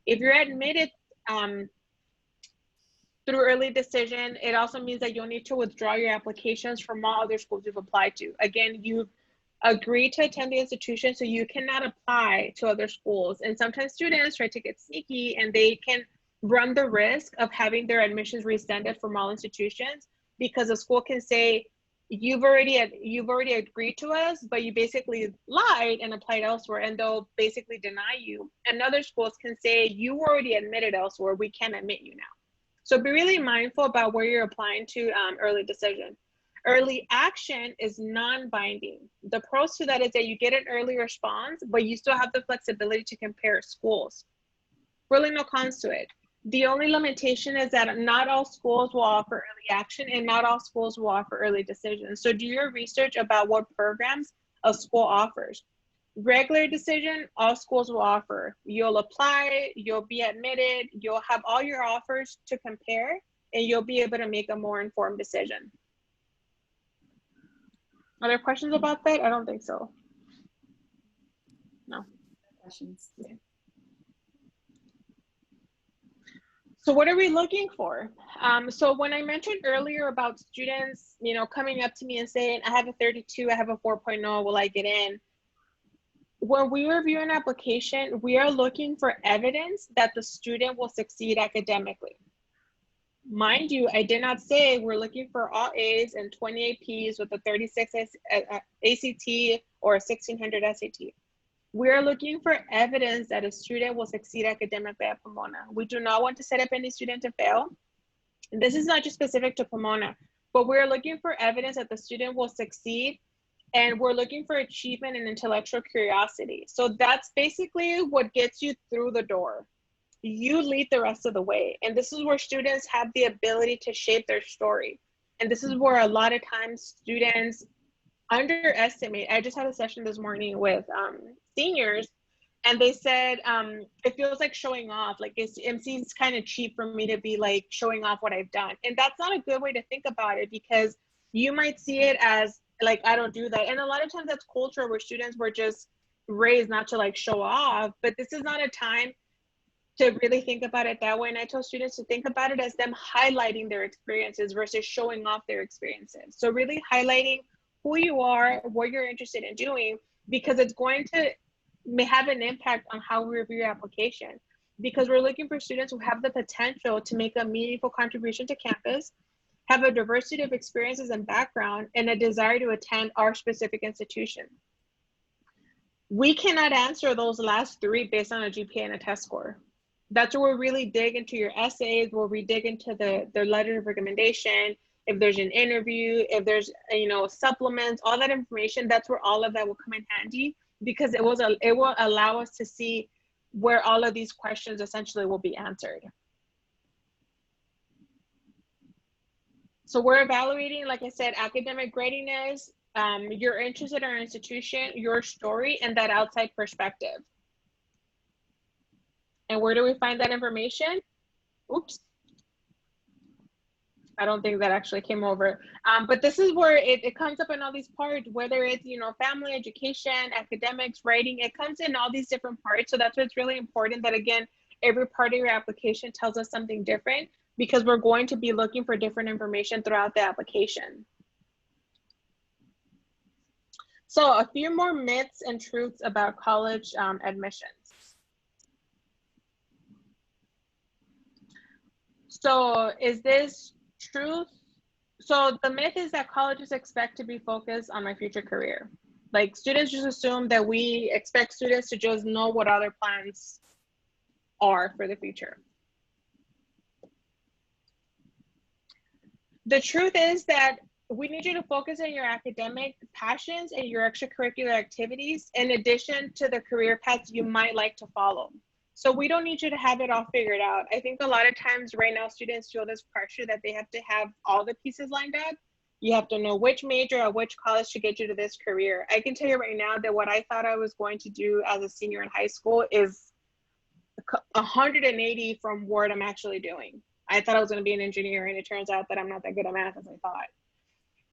If you're admitted through early decision, it also means that you'll need to withdraw your applications from all other schools you've applied to. Again, you've agreed to attend the institution, so you cannot apply to other schools. And sometimes students try to get sneaky and they can run the risk of having their admissions rescinded from all institutions because the school can say, you've already agreed to us, but you basically lied and applied elsewhere, and they'll basically deny you. And other schools can say, you were already admitted elsewhere, we can't admit you now. So be really mindful about where you're applying to early decision. Early action is non-binding. The pros to that is that you get an early response, but you still have the flexibility to compare schools. Really no cons to it. The only limitation is that not all schools will offer early action and not all schools will offer early decision. So do your research about what programs a school offers. Regular decision, all schools will offer. You'll apply, you'll be admitted, you'll have all your offers to compare, and you'll be able to make a more informed decision. Are there questions about that? I don't think so. No. Questions. Okay. So what are we looking for? So when I mentioned earlier about students, you know, coming up to me and saying, I have a 32, I have a 4.0, will I get in? When we review an application, we are looking for evidence that the student will succeed academically. Mind you, I did not say we're looking for all A's and 20 APs with a 36 ACT or a 1600 SAT. We're looking for evidence that a student will succeed academically at Pomona. We do not want to set up any student to fail. And this is not just specific to Pomona, but we're looking for evidence that the student will succeed, and we're looking for achievement and intellectual curiosity. So that's basically what gets you through the door. You lead the rest of the way. And this is where students have the ability to shape their story. And this is where a lot of times students underestimate. I just had a session this morning with seniors, and they said it feels like showing off. Like it seems kind of cheap for me to be like showing off what I've done. And that's not a good way to think about it, because you might see it as like, I don't do that. And a lot of times that's culture where students were just raised not to like show off, but this is not a time. to really think about it that way. And I tell students to think about it as them highlighting their experiences versus showing off their experiences. So really highlighting who you are, what you're interested in doing, because it's going to may have an impact on how we review your application. Because we're looking for students who have the potential to make a meaningful contribution to campus, have a diversity of experiences and background, and a desire to attend our specific institution. We cannot answer those last three based on a GPA and a test score. That's where we really dig into your essays, where we dig into the letter of recommendation. If there's an interview, if there's, you know, supplements, all that information, that's where all of that will come in handy, because it will allow us to see where all of these questions essentially will be answered. So we're evaluating, like I said, academic readiness, your interest in our institution, your story, and that outside perspective. And where do we find that information? Oops. I don't think that actually came over. But this is where it comes up in all these parts, whether it's, you know, family, education, academics, writing, it comes in all these different parts. So that's why it's really important that, again, every part of your application tells us something different, because we're going to be looking for different information throughout the application. So a few more myths and truths about college admissions. So is this truth? So the myth is that colleges expect to be focused on my future career. Like, students just assume that we expect students to just know what other plans are for the future. The truth is that we need you to focus on your academic passions and your extracurricular activities, in addition to the career paths you might like to follow. So we don't need you to have it all figured out. I think a lot of times right now students feel this pressure that they have to have all the pieces lined up. You have to know which major or which college to get you to this career. I can tell you right now that what I thought I was going to do as a senior in high school is 180 from what I'm actually doing. I thought I was going to be an engineer, and it turns out that I'm not that good at math as I thought.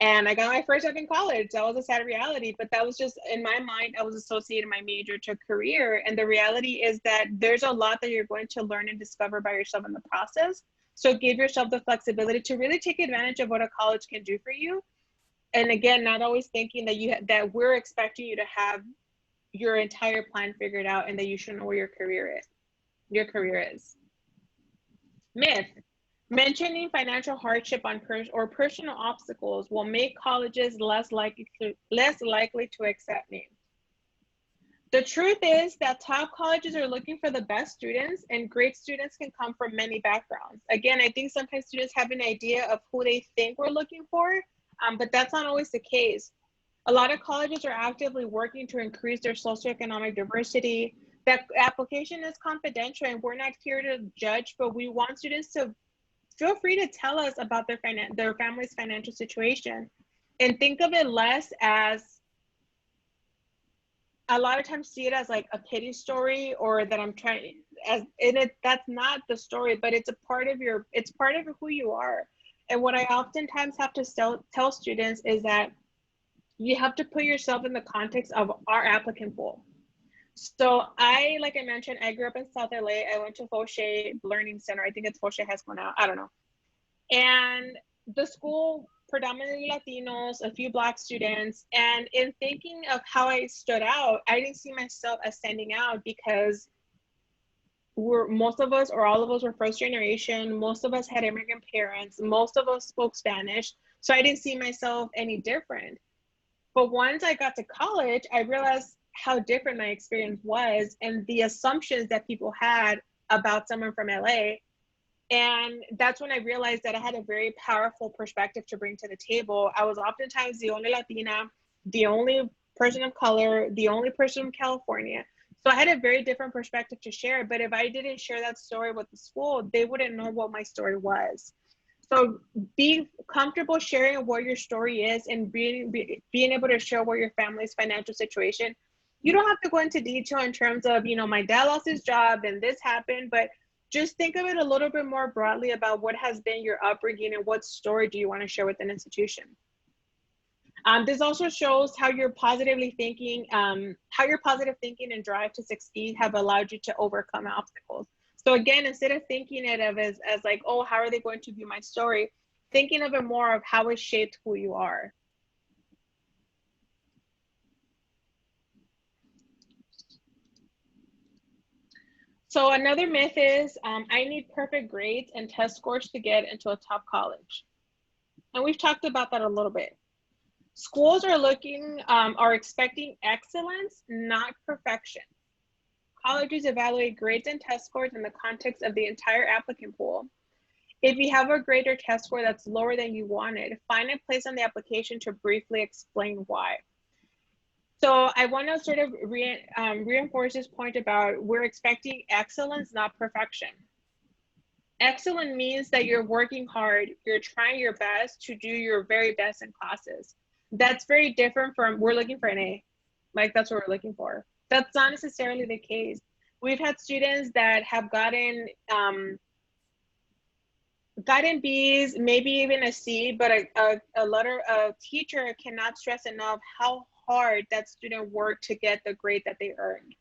And I got my first job in college. That was a sad reality, but that was just, in my mind, I was associating my major to career. And the reality is that there's a lot that you're going to learn and discover by yourself in the process. So give yourself the flexibility to really take advantage of what a college can do for you. And again, not always thinking that that we're expecting you to have your entire plan figured out and that you should know where your career is. Myth. Mentioning financial hardship or personal obstacles will make colleges less likely to accept me. The truth is that top colleges are looking for the best students, and great students can come from many backgrounds. Again, I think sometimes students have an idea of who they think we're looking for, but that's not always the case. A lot of colleges are actively working to increase their socioeconomic diversity. That application is confidential, and we're not here to judge, but we want students to feel free to tell us about their family's financial situation, and think of it less as, a lot of times see it as like a pity story, or that I'm trying as in it. That's not the story, but it's part of who you are. And what I oftentimes have to tell students is that you have to put yourself in the context of our applicant pool. So like I mentioned, I grew up in South LA. I went to Fauché Learning Center. I think it's Fauché High School now. I don't know. And the school, predominantly Latinos, a few Black students. And in thinking of how I stood out, I didn't see myself as standing out because most of us, or all of us, were first generation. Most of us had immigrant parents. Most of us spoke Spanish. So I didn't see myself any different. But once I got to college, I realized how different my experience was and the assumptions that people had about someone from LA. And that's when I realized that I had a very powerful perspective to bring to the table. I was oftentimes the only Latina, the only person of color, the only person from California. So I had a very different perspective to share. But if I didn't share that story with the school, they wouldn't know what my story was. So be comfortable sharing what your story is, and being able to share what your family's financial situation. You don't have to go into detail in terms of, my dad lost his job and this happened, but just think of it a little bit more broadly about what has been your upbringing and what story do you want to share with an institution. This also shows how your positive thinking and drive to succeed have allowed you to overcome obstacles. So again, instead of thinking it of as like, oh, how are they going to view my story? Thinking of it more of how it shaped who you are. So another myth is I need perfect grades and test scores to get into a top college. And we've talked about that a little bit. Schools are expecting excellence, not perfection. Colleges evaluate grades and test scores in the context of the entire applicant pool. If you have a grade or test score that's lower than you wanted, find a place on the application to briefly explain why. So I want to sort of reinforce this point about we're expecting excellence, not perfection. Excellent means that you're working hard, you're trying your best to do your very best in classes. That's very different from we're looking for an A. Like that's what we're looking for. That's not necessarily the case. We've had students that have gotten B's, maybe even a C, but a teacher cannot stress enough how hard that student worked to get the grade that they earned.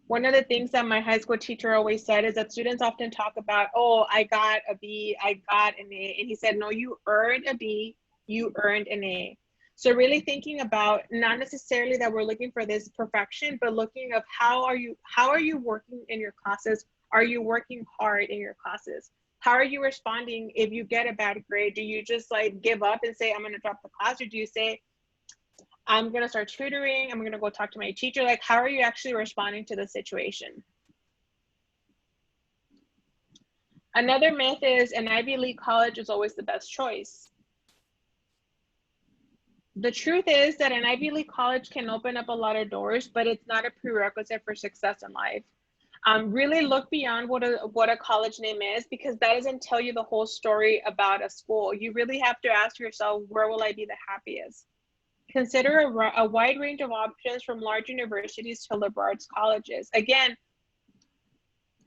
One of the things that my high school teacher always said is that students often talk about, oh, I got a B, I got an A. And he said, no, you earned a B, you earned an A. So really thinking about not necessarily that we're looking for this perfection, but looking of how are you working in your classes? Are you working hard in your classes? How are you responding if you get a bad grade? Do you just like give up and say, I'm going to drop the class? Or do you say, I'm going to start tutoring, I'm going to go talk to my teacher? Like, how are you actually responding to the situation? Another myth is an Ivy League college is always the best choice. The truth is that an Ivy League college can open up a lot of doors, but it's not a prerequisite for success in life. Really look beyond what a college name is, because that doesn't tell you the whole story about a school. You really have to ask yourself, where will I be the happiest? Consider a wide range of options from large universities to liberal arts colleges. Again,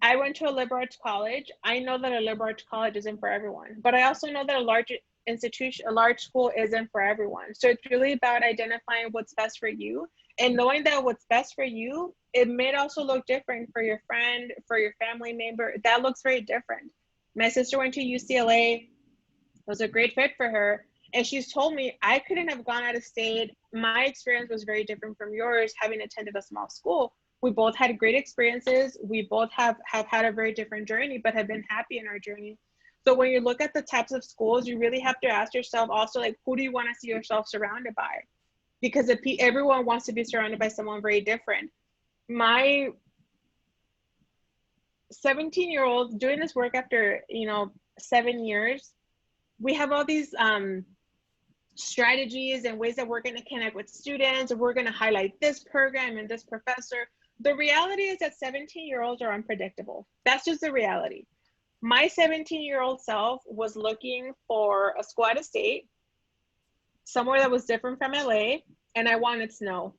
I went to a liberal arts college. I know that a liberal arts college isn't for everyone, but I also know that a large school isn't for everyone. So it's really about identifying what's best for you and knowing that what's best for you, it may also look different for your friend, for your family member. That looks very different. My sister went to UCLA. It was a great fit for her. And she's told me, I couldn't have gone out of state. My experience was very different from yours, having attended a small school. We both had great experiences. We both have had a very different journey, but have been happy in our journey. So when you look at the types of schools, you really have to ask yourself also, like, who do you want to see yourself surrounded by? Because everyone wants to be surrounded by someone very different. My 17-year-old doing this work after, 7 years, we have all these strategies and ways that we're going to connect with students, and we're going to highlight this program and this professor. The reality is that 17-year-olds are unpredictable. That's just the reality. My 17-year-old self was looking for a school out of state, somewhere that was different from LA, and I wanted snow.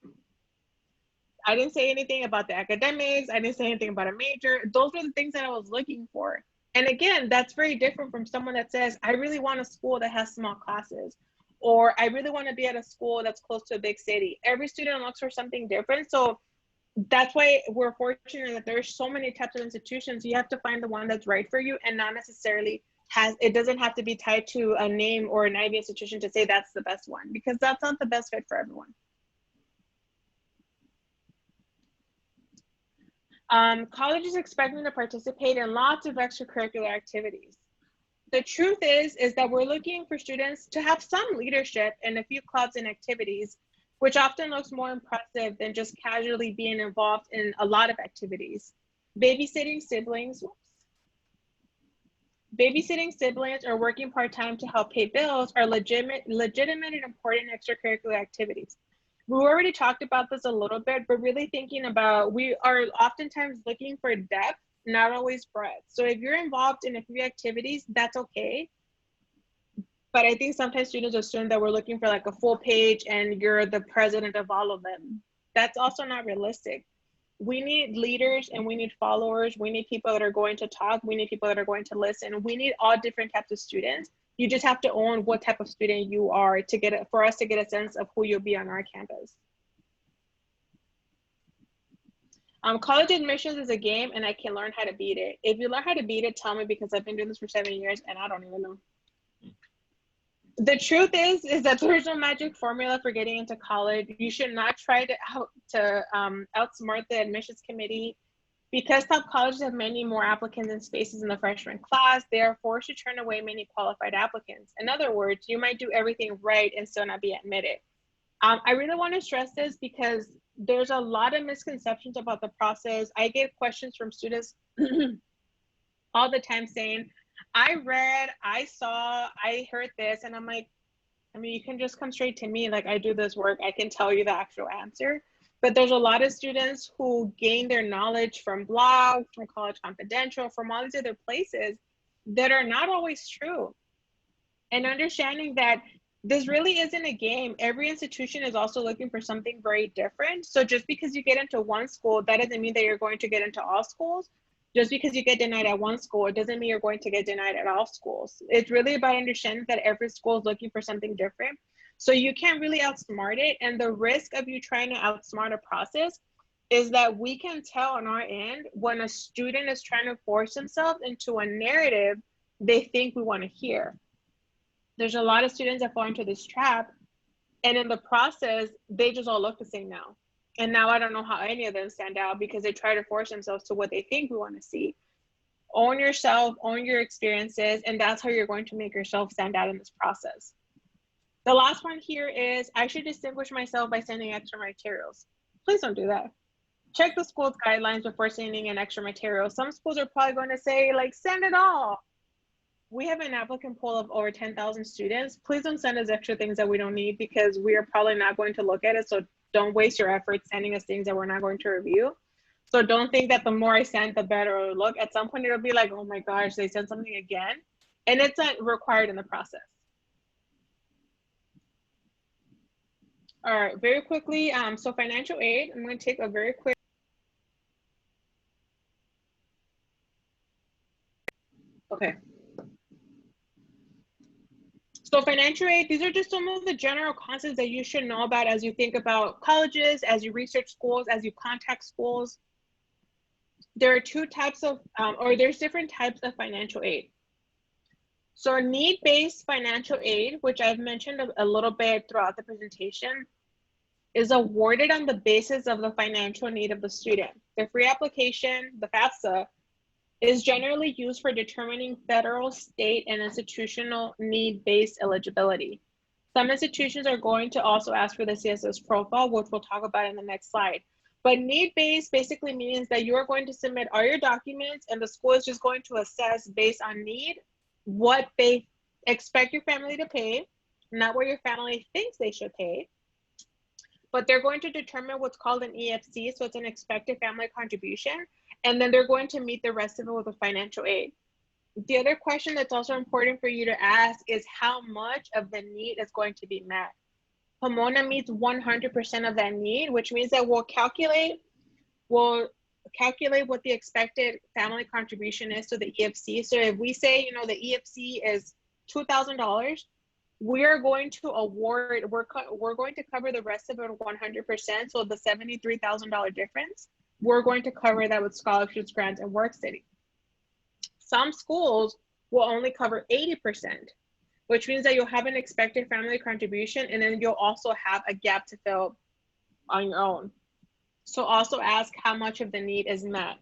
I didn't say anything about the academics. I didn't say anything about a major. Those were the things that I was looking for. And again, that's very different from someone that says, I really want a school that has small classes, or I really want to be at a school that's close to a big city. Every student looks for something different. So that's why we're fortunate that there's so many types of institutions. You have to find the one that's right for you, and not necessarily it doesn't have to be tied to a name or an Ivy institution to say that's the best one, because that's not the best fit for everyone. College is expecting to participate in lots of extracurricular activities. The truth is that we're looking for students to have some leadership in a few clubs and activities, which often looks more impressive than just casually being involved in a lot of activities. Babysitting siblings or working part-time to help pay bills are legitimate and important extracurricular activities. We already talked about this a little bit, but really thinking about, we are oftentimes looking for depth, not always breadth. So if you're involved in a few activities, that's okay. But I think sometimes students assume that we're looking for like a full page and you're the president of all of them. That's also not realistic. We need leaders and we need followers. We need people that are going to talk. We need people that are going to listen. We need all different types of students. You just have to own what type of student you are for us to get a sense of who you'll be on our campus. College admissions is a game and I can learn how to beat it. If you learn how to beat it, tell me, because I've been doing this for 7 years and I don't even know. The truth is that there's no magic formula for getting into college. You should not try to outsmart the admissions committee. Because top colleges have many more applicants and spaces in the freshman class, they are forced to turn away many qualified applicants. In other words, you might do everything right and still not be admitted. I really want to stress this because there's a lot of misconceptions about the process. I get questions from students all the time saying, I read, I saw, I heard this, and I'm like, I mean, you can just come straight to me. Like, I do this work, I can tell you the actual answer. But there's a lot of students who gain their knowledge from blogs, from College Confidential, from all these other places that are not always true. And understanding that this really isn't a game. Every institution is also looking for something very different. So just because you get into one school, that doesn't mean that you're going to get into all schools. Just because you get denied at one school, it doesn't mean you're going to get denied at all schools. It's really about understanding that every school is looking for something different. So you can't really outsmart it. And the risk of you trying to outsmart a process is that we can tell on our end when a student is trying to force themselves into a narrative they think we want to hear. There's a lot of students that fall into this trap. And in the process, they just all look the same now. And now I don't know how any of them stand out because they try to force themselves to what they think we want to see. Own yourself, own your experiences, and that's how you're going to make yourself stand out in this process. The last one here is, I should distinguish myself by sending extra materials. Please don't do that. Check the school's guidelines before sending in extra materials. Some schools are probably going to say, like, send it all. We have an applicant pool of over 10,000 students. Please don't send us extra things that we don't need because we are probably not going to look at it. So don't waste your efforts sending us things that we're not going to review. So don't think that the more I send, the better it'll look. At some point, it'll be like, oh my gosh, they sent something again. And it's not required in the process. All right, very quickly, so financial aid, I'm going to take a very quick. Okay. So financial aid, these are just some of the general concepts that you should know about as you think about colleges, as you research schools, as you contact schools. There are two types of, there's different types of financial aid. So need-based financial aid, which I've mentioned a little bit throughout the presentation, is awarded on the basis of the financial need of the student. The free application, the FAFSA, is generally used for determining federal, state, and institutional need-based eligibility. Some institutions are going to also ask for the CSS profile, which we'll talk about in the next slide. But need-based basically means that you're going to submit all your documents and the school is just going to assess based on need what they expect your family to pay, not what your family thinks they should pay. But they're going to determine what's called an EFC, so it's an expected family contribution, and then they're going to meet the rest of it with a financial aid. The other question that's also important for you to ask is how much of the need is going to be met. Pomona meets 100% of that need, which means that we'll calculate what the expected family contribution is to the EFC. So if we say, the EFC is $2,000, we are going to award, we're going to cover the rest of it 100%. So the $73,000 difference, we're going to cover that with scholarships, grants, and work study. Some schools will only cover 80%, which means that you'll have an expected family contribution, and then you'll also have a gap to fill on your own. So also ask how much of the need is met.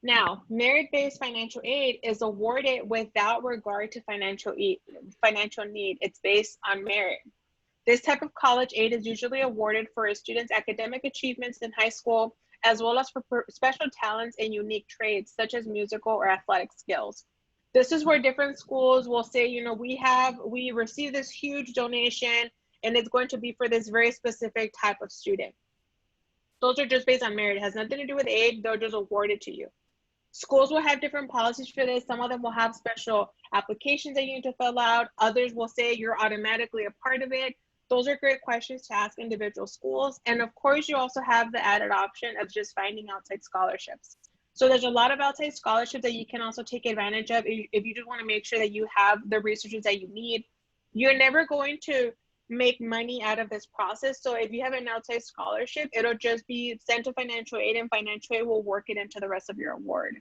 Now, merit-based financial aid is awarded without regard to financial need. It's based on merit. This type of college aid is usually awarded for a student's academic achievements in high school, as well as for special talents and unique trades, such as musical or athletic skills. This is where different schools will say, we received this huge donation, and it's going to be for this very specific type of student. Those are just based on merit. It has nothing to do with aid. They're just awarded to you. Schools will have different policies for this. Some of them will have special applications that you need to fill out. Others will say you're automatically a part of it. Those are great questions to ask individual schools. And of course, you also have the added option of just finding outside scholarships. So there's a lot of outside scholarships that you can also take advantage of if you just want to make sure that you have the resources that you need. You're never going to make money out of this process. So if you have an outside scholarship, it'll just be sent to financial aid, and financial aid will work it into the rest of your award.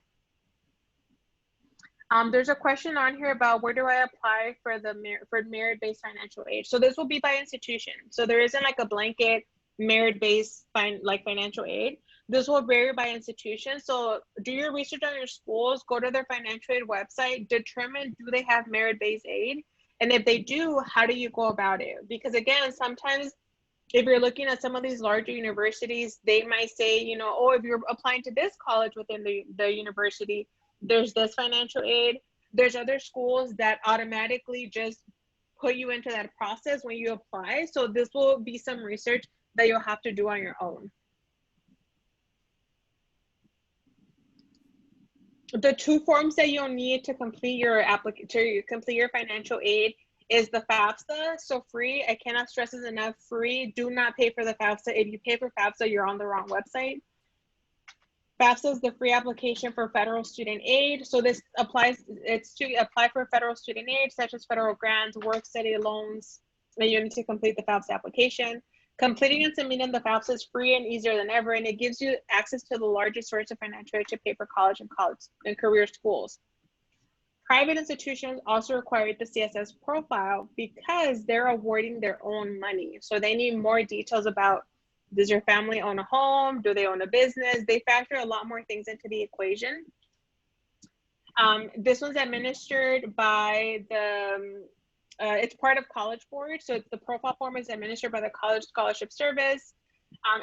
There's a question on here about where do I apply for the merit-based financial aid. So this will be by institution. So there isn't like a blanket merit-based financial aid. This will vary by institution. So do your research on your schools, go to their financial aid website, determine do they have merit-based aid? And if they do, how do you go about it? Because again, sometimes if you're looking at some of these larger universities, they might say, you know, oh, if you're applying to this college within the university, there's this financial aid. There's other schools that automatically just put you into that process when you apply. So this will be some research that you'll have to do on your own. The two forms that you'll need to complete your financial aid is the FAFSA. So free, I cannot stress this enough, free. Do not pay for the FAFSA. If you pay for FAFSA, you're on the wrong website. FAFSA is the free application for federal student aid. So this applies, it's to apply for federal student aid, such as federal grants, work study loans, and you need to complete the FAFSA application. Completing and submitting the FAFSA is free and easier than ever, and it gives you access to the largest source of financial aid to pay for college and career schools. Private institutions also require the CSS profile because they're awarding their own money. So they need more details about, does your family own a home? Do they own a business? They factor a lot more things into the equation. This one's administered by the, it's part of College Board. So the profile form is administered by the College Scholarship Service.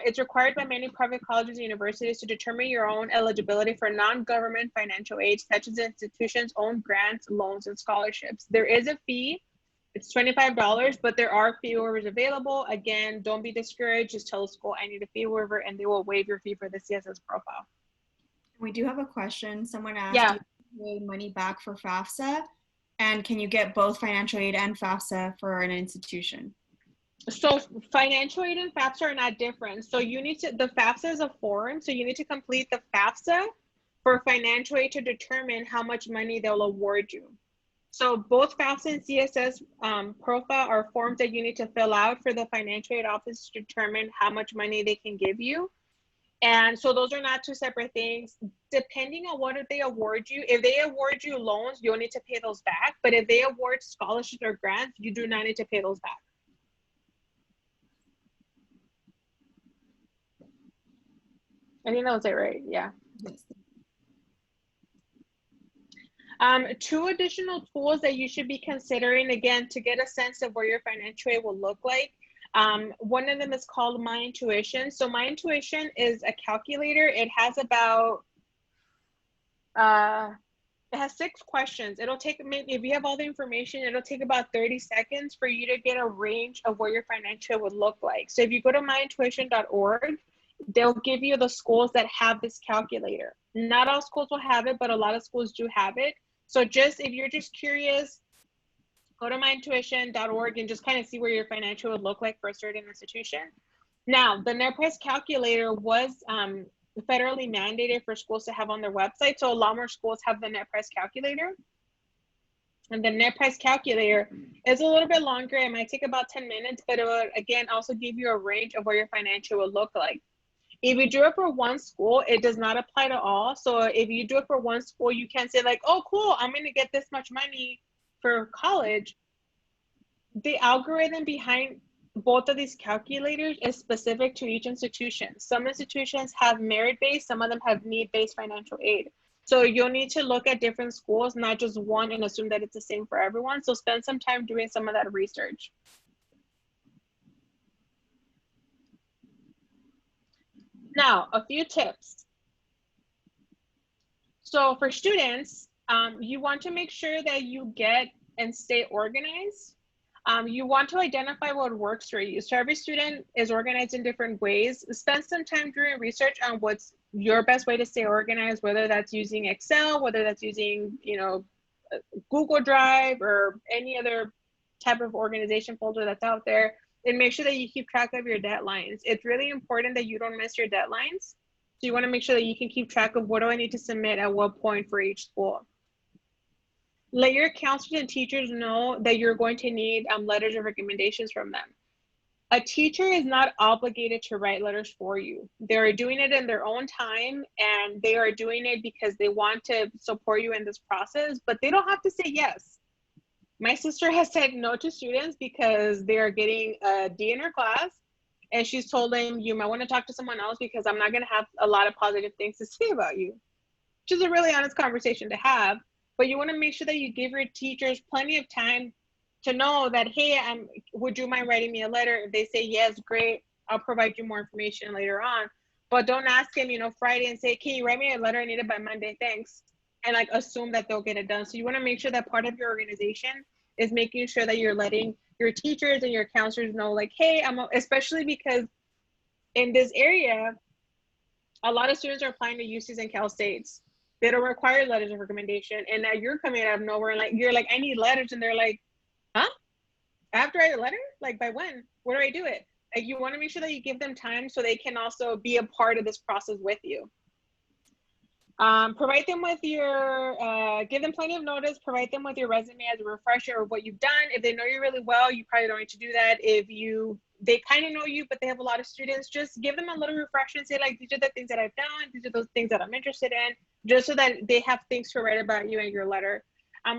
It's required by many private colleges and universities to determine your own eligibility for non-government financial aid, such as institutions' own grants, loans, and scholarships. There is a fee. It's $25, but there are fee waivers available. Again, don't be discouraged. Just tell the school, I need a fee waiver, and they will waive your fee for the CSS profile. We do have a question. Someone asked, yeah. Do you pay money back for FAFSA? And can you get both financial aid and FAFSA for an institution? So financial aid and FAFSA are not different. So you need to, the FAFSA is a form. So you need to complete the FAFSA for financial aid to determine how much money they'll award you. So both FAFSA and CSS profile are forms that you need to fill out for the financial aid office to determine how much money they can give you. And so those are not two separate things. Depending on what they award you, if they award you loans, you'll need to pay those back. But if they award scholarships or grants, you do not need to pay those back. I think that was it, right? Yeah. Yes. Two additional tools that you should be considering, again, to get a sense of where your financial aid will look like. One of them is called My Intuition. So My Intuition is a calculator. It has about, it has 6 questions. It'll take, maybe if you have all the information, it'll take about 30 seconds for you to get a range of where your financial aid would look like. So if you go to myintuition.org, they'll give you the schools that have this calculator. Not all schools will have it, but a lot of schools do have it. So just, if you're just curious, go to myintuition.org and just kind of see where your financial would look like for a certain institution. Now, the net price calculator was federally mandated for schools to have on their website. So a lot more schools have the net price calculator. And the net price calculator is a little bit longer. It might take about 10 minutes, but it would, again, also give you a range of where your financial would look like. If you do it for one school, it does not apply to all. So if you do it for one school, you can't say like, oh, cool, I'm going to get this much money for college. The algorithm behind both of these calculators is specific to each institution. Some institutions have merit-based, some of them have need-based financial aid. So you'll need to look at different schools, not just one, and assume that it's the same for everyone. So spend some time doing some of that research. Now, a few tips. So for students, you want to make sure that you get and stay organized. You want to identify what works for you. So every student is organized in different ways. Spend some time doing research on what's your best way to stay organized, whether that's using Excel, whether that's using, you know, Google Drive or any other type of organization folder that's out there. And make sure that you keep track of your deadlines. It's really important that you don't miss your deadlines. So you want to make sure that you can keep track of what do I need to submit at what point for each school. Let your counselors and teachers know that you're going to need letters of recommendations from them. A teacher is not obligated to write letters for you. They're doing it in their own time, and they are doing it because they want to support you in this process, but they don't have to say yes. My sister has said no to students because they are getting a D in her class, and she's told them, you might want to talk to someone else because I'm not going to have a lot of positive things to say about you, which is a really honest conversation to have. But you want to make sure that you give your teachers plenty of time to know that, hey, would you mind writing me a letter? If they say yes, great, I'll provide you more information later on. But don't ask them, Friday and say, can you write me a letter? I need it by Monday, thanks. And like assume that they'll get it done. So you want to make sure that part of your organization is making sure that you're letting your teachers and your counselors know, like, hey, especially because in this area, a lot of students are applying to UCs and Cal States. They don't require letters of recommendation. And now you're coming out of nowhere and like, you're like, I need letters. And they're like, huh? I have to write a letter? Like by when? Where do I do it? Like you want to make sure that you give them time so they can also be a part of this process with you. Provide them with give them plenty of notice, provide them with your resume as a refresher of what you've done. If they know you really well, you probably don't need to do that. If they kind of know you, but they have a lot of students, just give them a little refresher and say like, these are the things that I've done. These are those things that I'm interested in, just so that they have things to write about you in your letter.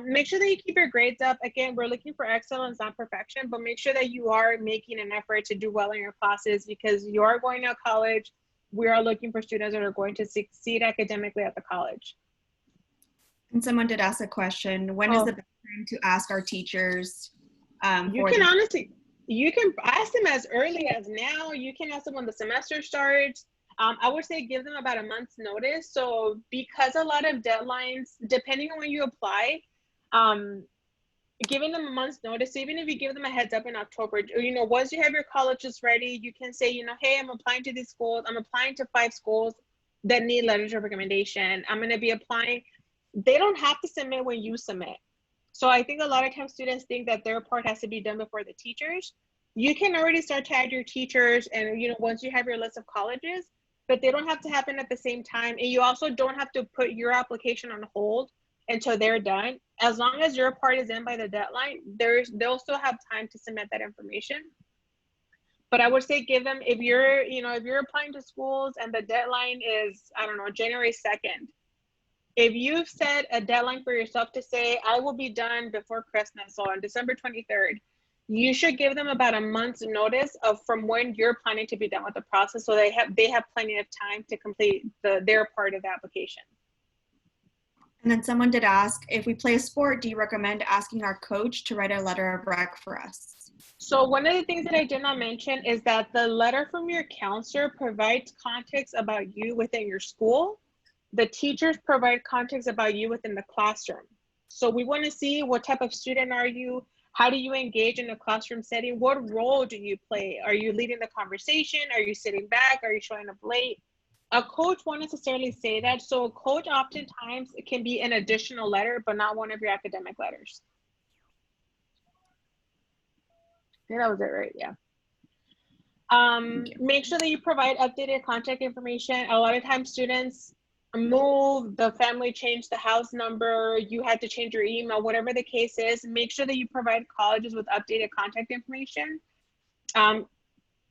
Make sure that you keep your grades up. Again, we're looking for excellence, not perfection, but make sure that you are making an effort to do well in your classes because you are going to college. We are looking for students that are going to succeed academically at the college. And someone did ask a question. When is the best time to ask our teachers? You can ask them as early as now. You can ask them when the semester starts. I would say give them about a month's notice. So because a lot of deadlines, depending on when you apply, giving them a month's notice, even if you give them a heads up in October, once you have your colleges ready, you can say, hey, I'm applying to these schools. I'm applying to 5 schools that need letters of recommendation. I'm going to be applying. They don't have to submit when you submit. So I think a lot of times students think that their part has to be done before the teachers. You can already start to add your teachers and, once you have your list of colleges, but they don't have to happen at the same time. And you also don't have to put your application on hold until they're done. As long as your part is in by the deadline, they'll still have time to submit that information. But I would say give them, if you're applying to schools and the deadline is, I don't know, January 2nd, if you've set a deadline for yourself to say, I will be done before Christmas, so on December 23rd, you should give them about a month's notice from when you're planning to be done with the process, so they have plenty of time to complete their part of the application. And then someone did ask, if we play a sport, do you recommend asking our coach to write a letter of rec for us? So one of the things that I did not mention is that the letter from your counselor provides context about you within your school. The teachers provide context about you within the classroom. So we want to see what type of student are you? How do you engage in a classroom setting? What role do you play? Are you leading the conversation? Are you sitting back? Are you showing up late? A coach won't necessarily say that. So a coach oftentimes can be an additional letter, but not one of your academic letters. I think that was it, right? Yeah. Make sure that you provide updated contact information. A lot of times students move, the family changed the house number, you had to change your email, whatever the case is, make sure that you provide colleges with updated contact information.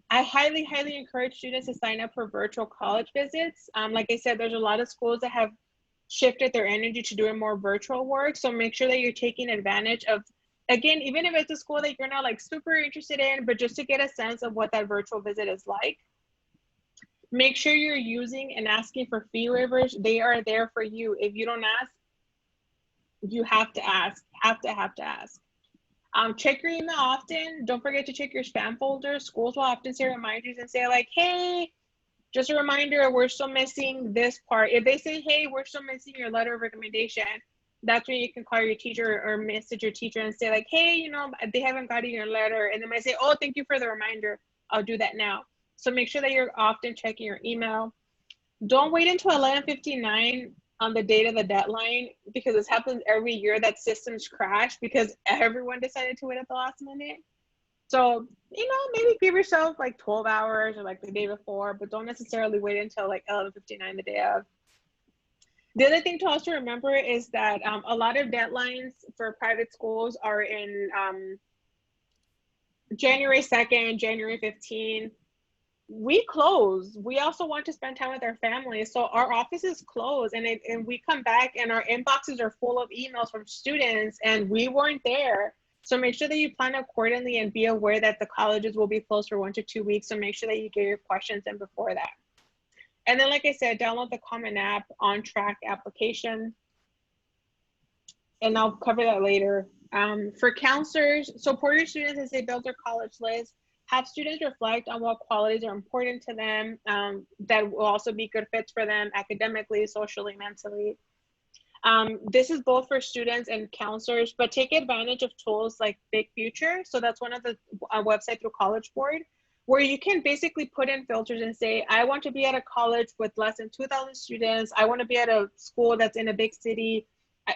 I highly, highly encourage students to sign up for virtual college visits. Like I said, there's a lot of schools that have shifted their energy to doing more virtual work. So make sure that you're taking advantage of, again, even if it's a school that you're not like super interested in, but just to get a sense of what that virtual visit is like. Make sure you're using and asking for fee waivers. They are there for you. If you don't ask, you have to ask, have to ask. Check your email often. Don't forget to check your spam folder. Schools will often say reminders and say like, hey, just a reminder, we're still missing this part. If they say, hey, we're still missing your letter of recommendation, that's when you can call your teacher or message your teacher and say like, hey, they haven't gotten your letter. And they might say, oh, thank you for the reminder. I'll do that now. So make sure that you're often checking your email. Don't wait until 11:59 on the date of the deadline, because this happens every year that systems crash because everyone decided to wait at the last minute. So, maybe give yourself like 12 hours or like the day before, but don't necessarily wait until like 11:59 the day of. The other thing to also remember is that a lot of deadlines for private schools are in January 2nd, January 15th. We close. We also want to spend time with our families. So our offices close and we come back and our inboxes are full of emails from students and we weren't there. So make sure that you plan accordingly and be aware that the colleges will be closed for 1 to 2 weeks. So make sure that you get your questions in before that. And then, like I said, download the Common App on Track application. And I'll cover that later. For counselors, support your students as they build their college list. Have students reflect on what qualities are important to them that will also be good fits for them academically, socially, mentally. This is both for students and counselors, but take advantage of tools like Big Future. So that's one of the website through College Board, where you can basically put in filters and say, I want to be at a college with less than 2,000 students. I want to be at a school that's in a big city.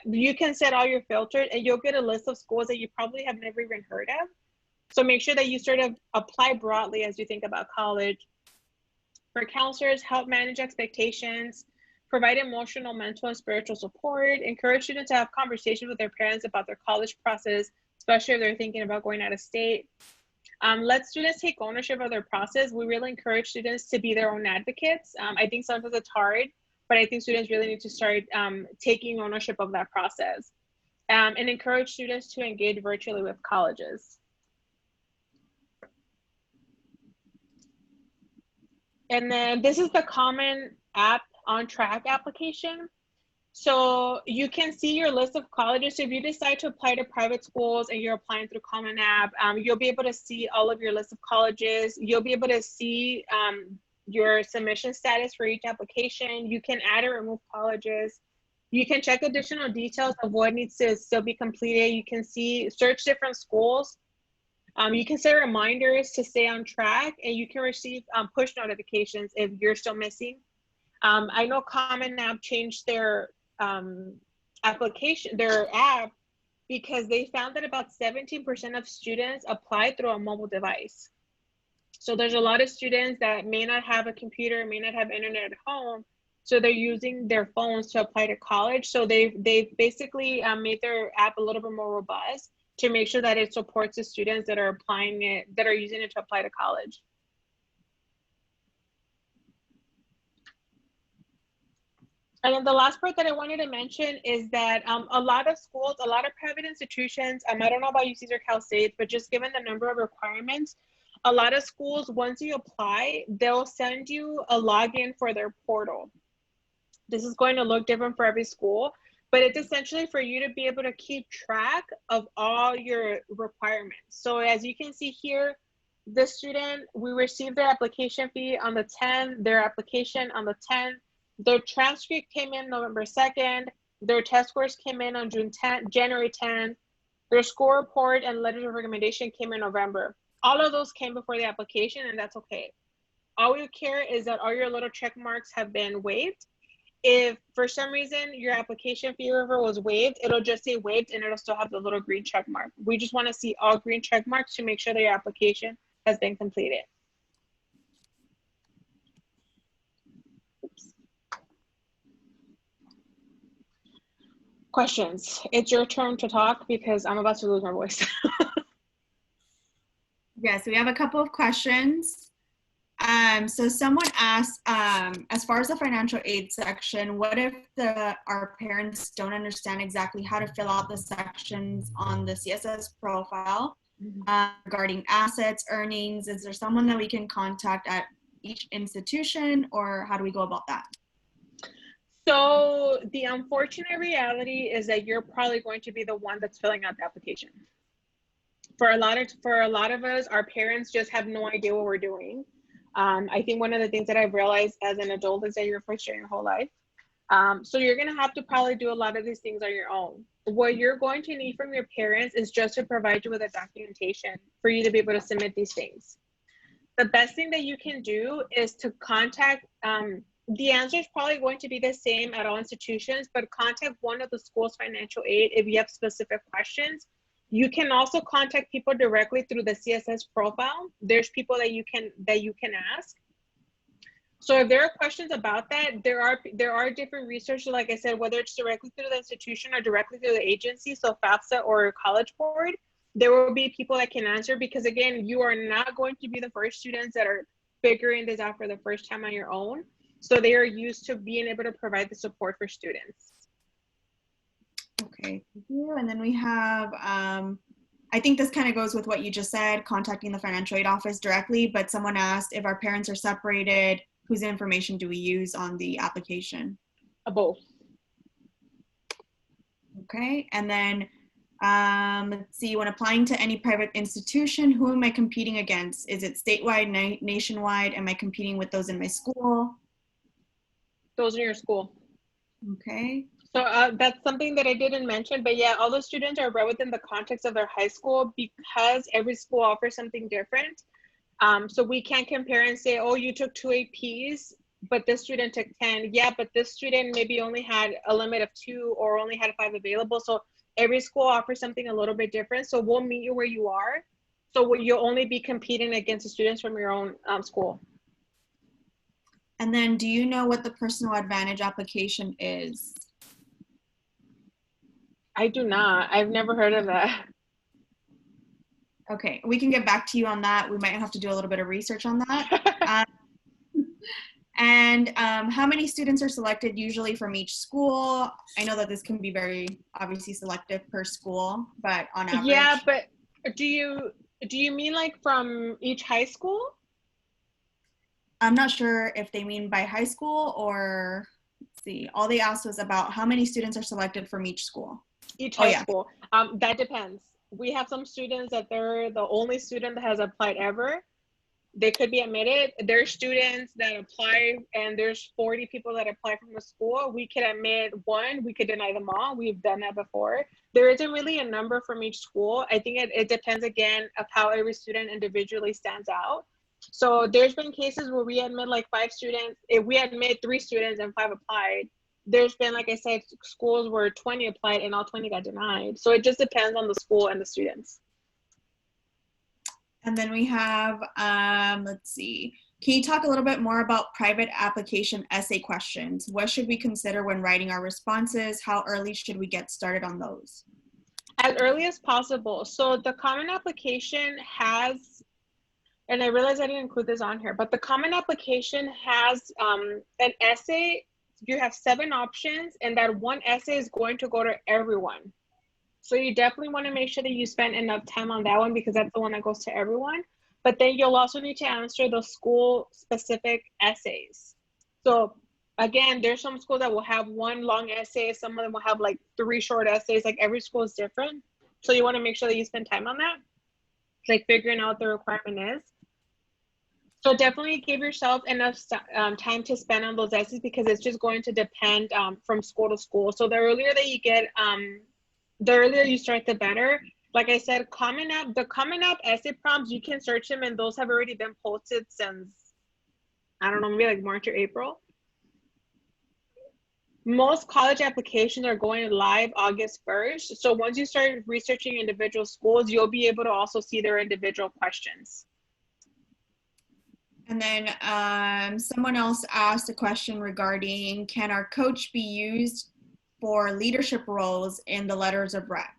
You can set all your filters and you'll get a list of schools that you probably have never even heard of. So make sure that you sort of apply broadly as you think about college. For counselors, help manage expectations, provide emotional, mental, and spiritual support, encourage students to have conversations with their parents about their college process, especially if they're thinking about going out of state. Let students take ownership of their process. We really encourage students to be their own advocates. I think sometimes it's hard, but I think students really need to start taking ownership of that process and encourage students to engage virtually with colleges. And then this is the Common App on Track application. So you can see your list of colleges. So if you decide to apply to private schools and you're applying through Common App, you'll be able to see all of your list of colleges. You'll be able to see your submission status for each application. You can add or remove colleges. You can check additional details of what needs to still be completed. You can search different schools. You can set reminders to stay on track, and you can receive push notifications if you're still missing. I know Common App changed their their app, because they found that about 17% of students apply through a mobile device. So there's a lot of students that may not have a computer, may not have internet at home, so they're using their phones to apply to college. So they've basically made their app a little bit more robust to make sure that it supports the students that are applying it, that are using it to apply to college. And then the last part that I wanted to mention is that a lot of schools, a lot of private institutions, I don't know about UCs or Cal States, but just given the number of requirements, a lot of schools, once you apply, they'll send you a login for their portal. This is going to look different for every school, but it's essentially for you to be able to keep track of all your requirements. So as you can see here, the student, we received their application fee on the 10th, their application on the 10th, their transcript came in November 2nd, their test scores came in on January 10th, their score report and letters of recommendation came in November. All of those came before the application, and that's okay. All we care is that all your little check marks have been waived. If for some reason your application fee waiver was waived, it'll just say waived and it'll still have the little green check mark. We just want to see all green check marks to make sure that your application has been completed. Oops. Questions? It's your turn to talk because I'm about to lose my voice. Yes, we have a couple of questions. So someone asked, as far as the financial aid section, what if our parents don't understand exactly how to fill out the sections on the CSS profile regarding assets, earnings? Is there someone that we can contact at each institution, or how do we go about that? So the unfortunate reality is that you're probably going to be the one that's filling out the application. For a lot of us, our parents just have no idea what we're doing. I think one of the things that I've realized as an adult is that you're first year your whole life. So you're going to have to probably do a lot of these things on your own. What you're going to need from your parents is just to provide you with a documentation for you to be able to submit these things. The best thing that you can do is to contact, the answer is probably going to be the same at all institutions, but contact one of the school's financial aid if you have specific questions. You can also contact people directly through the CSS profile. There's people that you can ask. So if there are questions about that, there are different research, like I said, whether it's directly through the institution or directly through the agency, so FAFSA or College Board, there will be people that can answer, because again, you are not going to be the first students that are figuring this out for the first time on your own. So they are used to being able to provide the support for students. Okay, thank you. And then we have, I think this kind of goes with what you just said, contacting the financial aid office directly, but someone asked if our parents are separated, whose information do we use on the application? Both. Okay, and then let's see, when applying to any private institution, who am I competing against? Is it statewide, nationwide? Am I competing with those in my school? Those in your school. Okay. So that's something that I didn't mention, but yeah, all the students are right within the context of their high school, because every school offers something different. So we can't compare and say, oh, you took 2 APs, but this student took 10. Yeah, but this student maybe only had a limit of 2 or only had 5 available. So every school offers something a little bit different. So we'll meet you where you are. So you'll only be competing against the students from your own school. And then do you know what the personal advantage application is? I do not. I've never heard of that. Okay, we can get back to you on that. We might have to do a little bit of research on that. And how many students are selected usually from each school? I know that this can be very obviously selective per school, but on average. Yeah, but do you mean like from each high school? I'm not sure if they mean by high school or, let's see, all they asked was about how many students are selected from each school. Each high school. That depends. We have some students that they're the only student that has applied ever. They could be admitted. There's students that apply and there's 40 people that apply from the school. We could admit one, we could deny them all. We've done that before. There isn't really a number from each school. I think it depends again of how every student individually stands out. So there's been cases where we admit like 5 students. If we admit 3 students and 5 applied, there's been, like I said, schools where 20 applied and all 20 got denied. So it just depends on the school and the students. And then we have, let's see, can you talk a little bit more about private application essay questions? What should we consider when writing our responses? How early should we get started on those? As early as possible. So the Common Application has, and I realize I didn't include this on here, but the Common Application has an essay. You have 7 options, and that one essay is going to go to everyone. So you definitely want to make sure that you spend enough time on that one, because that's the one that goes to everyone. But then you'll also need to answer the school specific essays. So again, there's some schools that will have 1 long essay. Some of them will have like 3 short essays. Like every school is different. So you want to make sure that you spend time on that, like figuring out what the requirement is. So definitely give yourself enough time to spend on those essays, because it's just going to depend from school to school. So the earlier that you get, the earlier you start, the better. Like I said, the Common App essay prompts, you can search them, and those have already been posted since, I don't know, maybe like March or April. Most college applications are going live August 1st. So once you start researching individual schools, you'll be able to also see their individual questions. And then someone else asked a question regarding, can our coach be used for leadership roles in the letters of rec?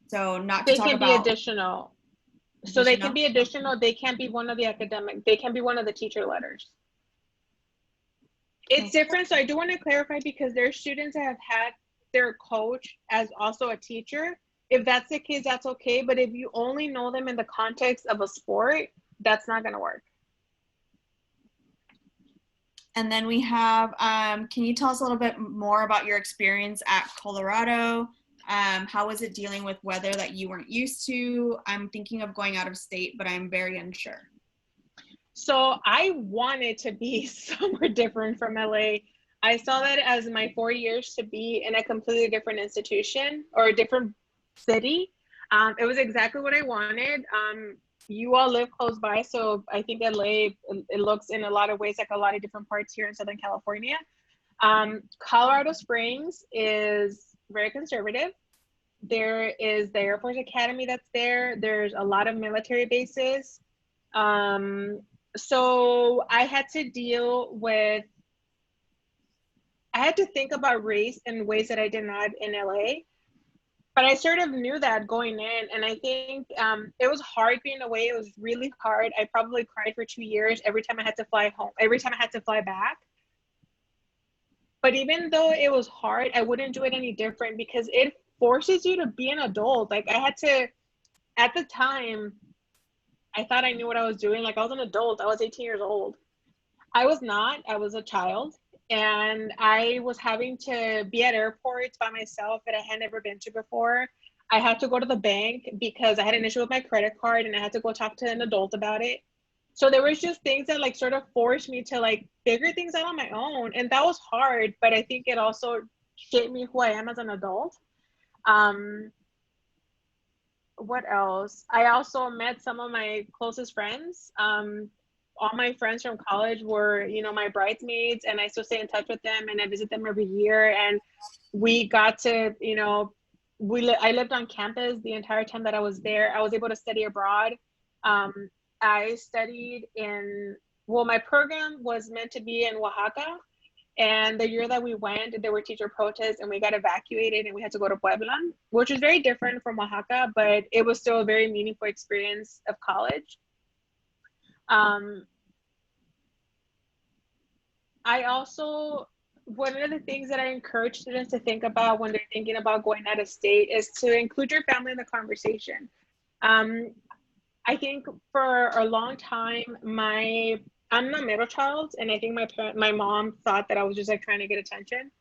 So not to talk about. They can be additional. So they can be additional. They can't be one of the academic. They can be one of the teacher letters. It's different. So I do want to clarify, because there are students that have had their coach as also a teacher. If that's the case, that's okay. But if you only know them in the context of a sport, that's not going to work. And then we have, can you tell us a little bit more about your experience at Colorado? How was it dealing with weather that you weren't used to? I'm thinking of going out of state, but I'm very unsure. So I wanted to be somewhere different from LA. I saw that as my 4 years to be in a completely different institution or a different city. It was exactly what I wanted. You all live close by, so I think LA, it looks in a lot of ways like a lot of different parts here in Southern California. Colorado Springs is very conservative. There is the Air Force Academy that's there. There's a lot of military bases. So I had to think about race in ways that I did not in LA. But I sort of knew that going in, and I think it was hard being away. It was really hard. I probably cried for 2 years every time I had to fly home, every time I had to fly back. But even though it was hard, I wouldn't do it any different because it forces you to be an adult. Like I had to, at the time, I thought I knew what I was doing. Like I was an adult. I was 18 years old. I was not. I was a child. And I was having to be at airports by myself that I had never been to before. I had to go to the bank because I had an issue with my credit card and I had to go talk to an adult about it. So there was just things that like sort of forced me to like figure things out on my own. And that was hard, but I think it also shaped me who I am as an adult. Um, what else? I also met some of my closest friends. All my friends from college were, my bridesmaids, and I still stay in touch with them and I visit them every year. And we got to, I lived on campus the entire time that I was there. I was able to study abroad. I studied my program was meant to be in Oaxaca. And the year that we went, there were teacher protests and we got evacuated and we had to go to Puebla, which was very different from Oaxaca, but it was still a very meaningful experience of college. I also, one of the things that I encourage students to think about when they're thinking about going out of state is to include your family in the conversation. I think for a long time, I'm a middle child, and I think my mom thought that I was just like trying to get attention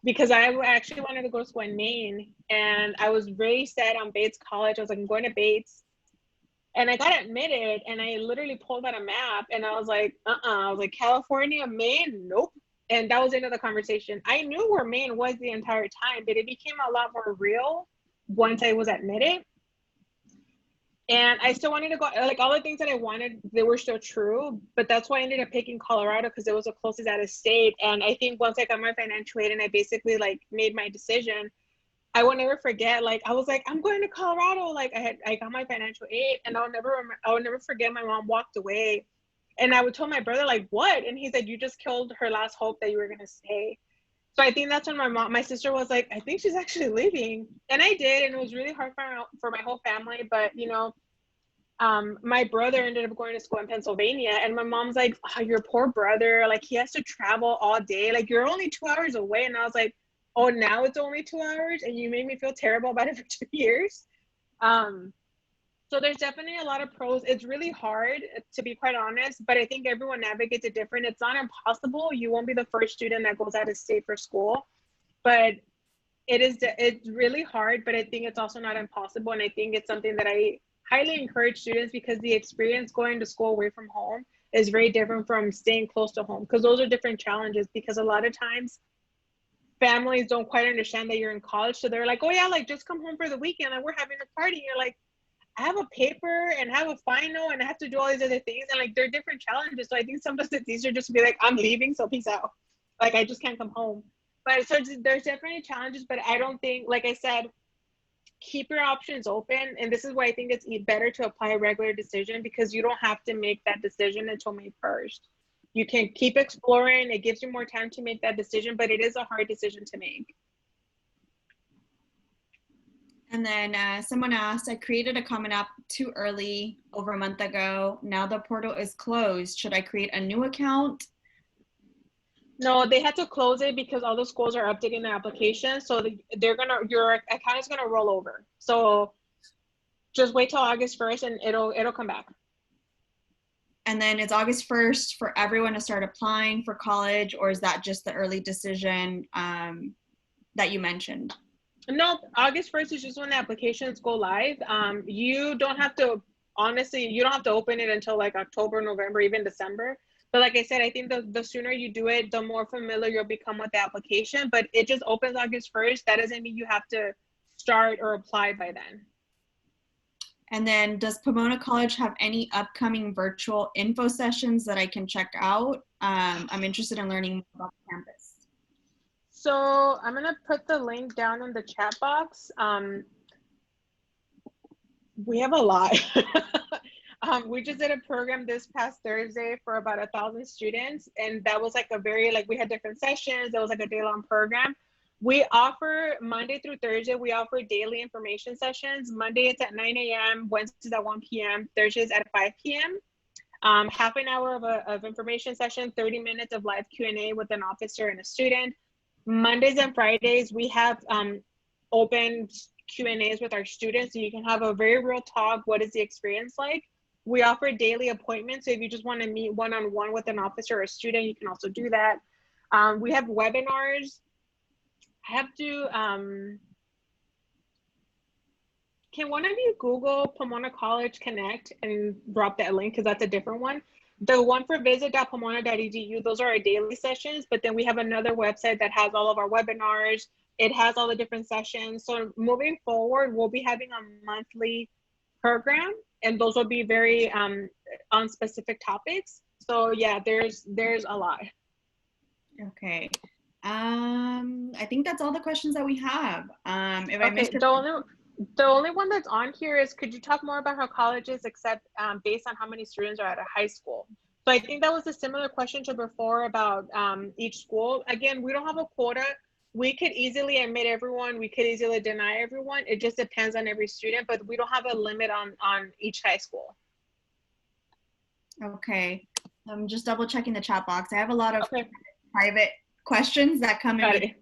because I actually wanted to go to school in Maine, and I was very set on Bates College. I was like, I'm going to Bates. And I got admitted, and I literally pulled out a map, and I was like, I was like, California, Maine, nope. And that was the end of the conversation. I knew where Maine was the entire time, but it became a lot more real once I was admitted. And I still wanted to go, like all the things that I wanted, they were still true, but that's why I ended up picking Colorado because it was the closest out of state. And I think once I got my financial aid and I basically like made my decision, I will never forget, like, I was like, I'm going to Colorado. Like I got my financial aid, and I will never forget my mom walked away. And I would tell my brother, like, what? And he said, you just killed her last hope that you were going to stay. So I think that's when my sister was like, I think she's actually leaving. And I did. And it was really hard for my whole family. But, my brother ended up going to school in Pennsylvania. And my mom's like, oh, your poor brother. Like, he has to travel all day. Like, you're only 2 hours away. And I was like, oh, now it's only 2 hours? And you made me feel terrible about it for 2 years. So there's definitely a lot of pros. It's really hard, to be quite honest, but I think everyone navigates it different. It's not impossible. You won't be the first student that goes out of state for school, but it's really hard, but I think it's also not impossible. And I think it's something that I highly encourage students because the experience going to school away from home is very different from staying close to home because those are different challenges because a lot of times families don't quite understand that you're in college. So they're like, oh yeah, like just come home for the weekend and we're having a party. You're like, I have a paper and have a final and I have to do all these other things. And like, they're different challenges. So I think sometimes it's easier just to be like, I'm leaving, so peace out. Like, I just can't come home. But so there's definitely challenges, but I don't think, like I said, keep your options open. And this is why I think it's better to apply a regular decision because you don't have to make that decision until May 1st. You can keep exploring. It gives you more time to make that decision, but it is a hard decision to make. And then someone asked, I created a Common App too early over a month ago. Now the portal is closed. Should I create a new account? No, they had to close it because all the schools are updating their application. So your account is gonna roll over. So just wait till August 1st and it'll come back. And then it's August 1st for everyone to start applying for college, or is that just the early decision that you mentioned? No, August 1st is just when the applications go live. You don't have to open it until like October, November, even December. But like I said, I think the sooner you do it, the more familiar you'll become with the application. But it just opens August 1st. That doesn't mean you have to start or apply by then. And then does Pomona College have any upcoming virtual info sessions that I can check out? I'm interested in learning more about the campus. So I'm gonna put the link down in the chat box. We have a lot. We just did a program this past Thursday for about 1,000 students, and that was like a very like we had different sessions. It was like a day-long program. We offer Monday through Thursday. We offer daily information sessions. Monday it's at 9 a.m. Wednesdays at 1 p.m. Thursdays at 5 p.m. Half an hour of information session, 30 minutes of live Q&A with an officer and a student. Mondays and Fridays we have open Q&As with our students, so you can have a very real talk. What is the experience like? We offer daily appointments, so if you just want to meet one-on-one with an officer or a student, you can also do that. We have webinars. I have to, can one of you Google Pomona College Connect and drop that link, because that's a different one. The one for visit.pomona.edu, those are our daily sessions, but then we have another website that has all of our webinars. It has all the different sessions. So moving forward, we'll be having a monthly program, and those will be very on specific topics. So yeah, there's a lot. Okay. I think that's all the questions that we have. If I missed the only one that's on here is, could you talk more about how colleges accept based on how many students are at a high school? So I think that was a similar question to before about each school. Again, we don't have a quota. We could easily admit everyone. We could easily deny everyone. It just depends on every student, but we don't have a limit on each high school. Okay. I'm just double checking the chat box. I have a lot of private questions that come in.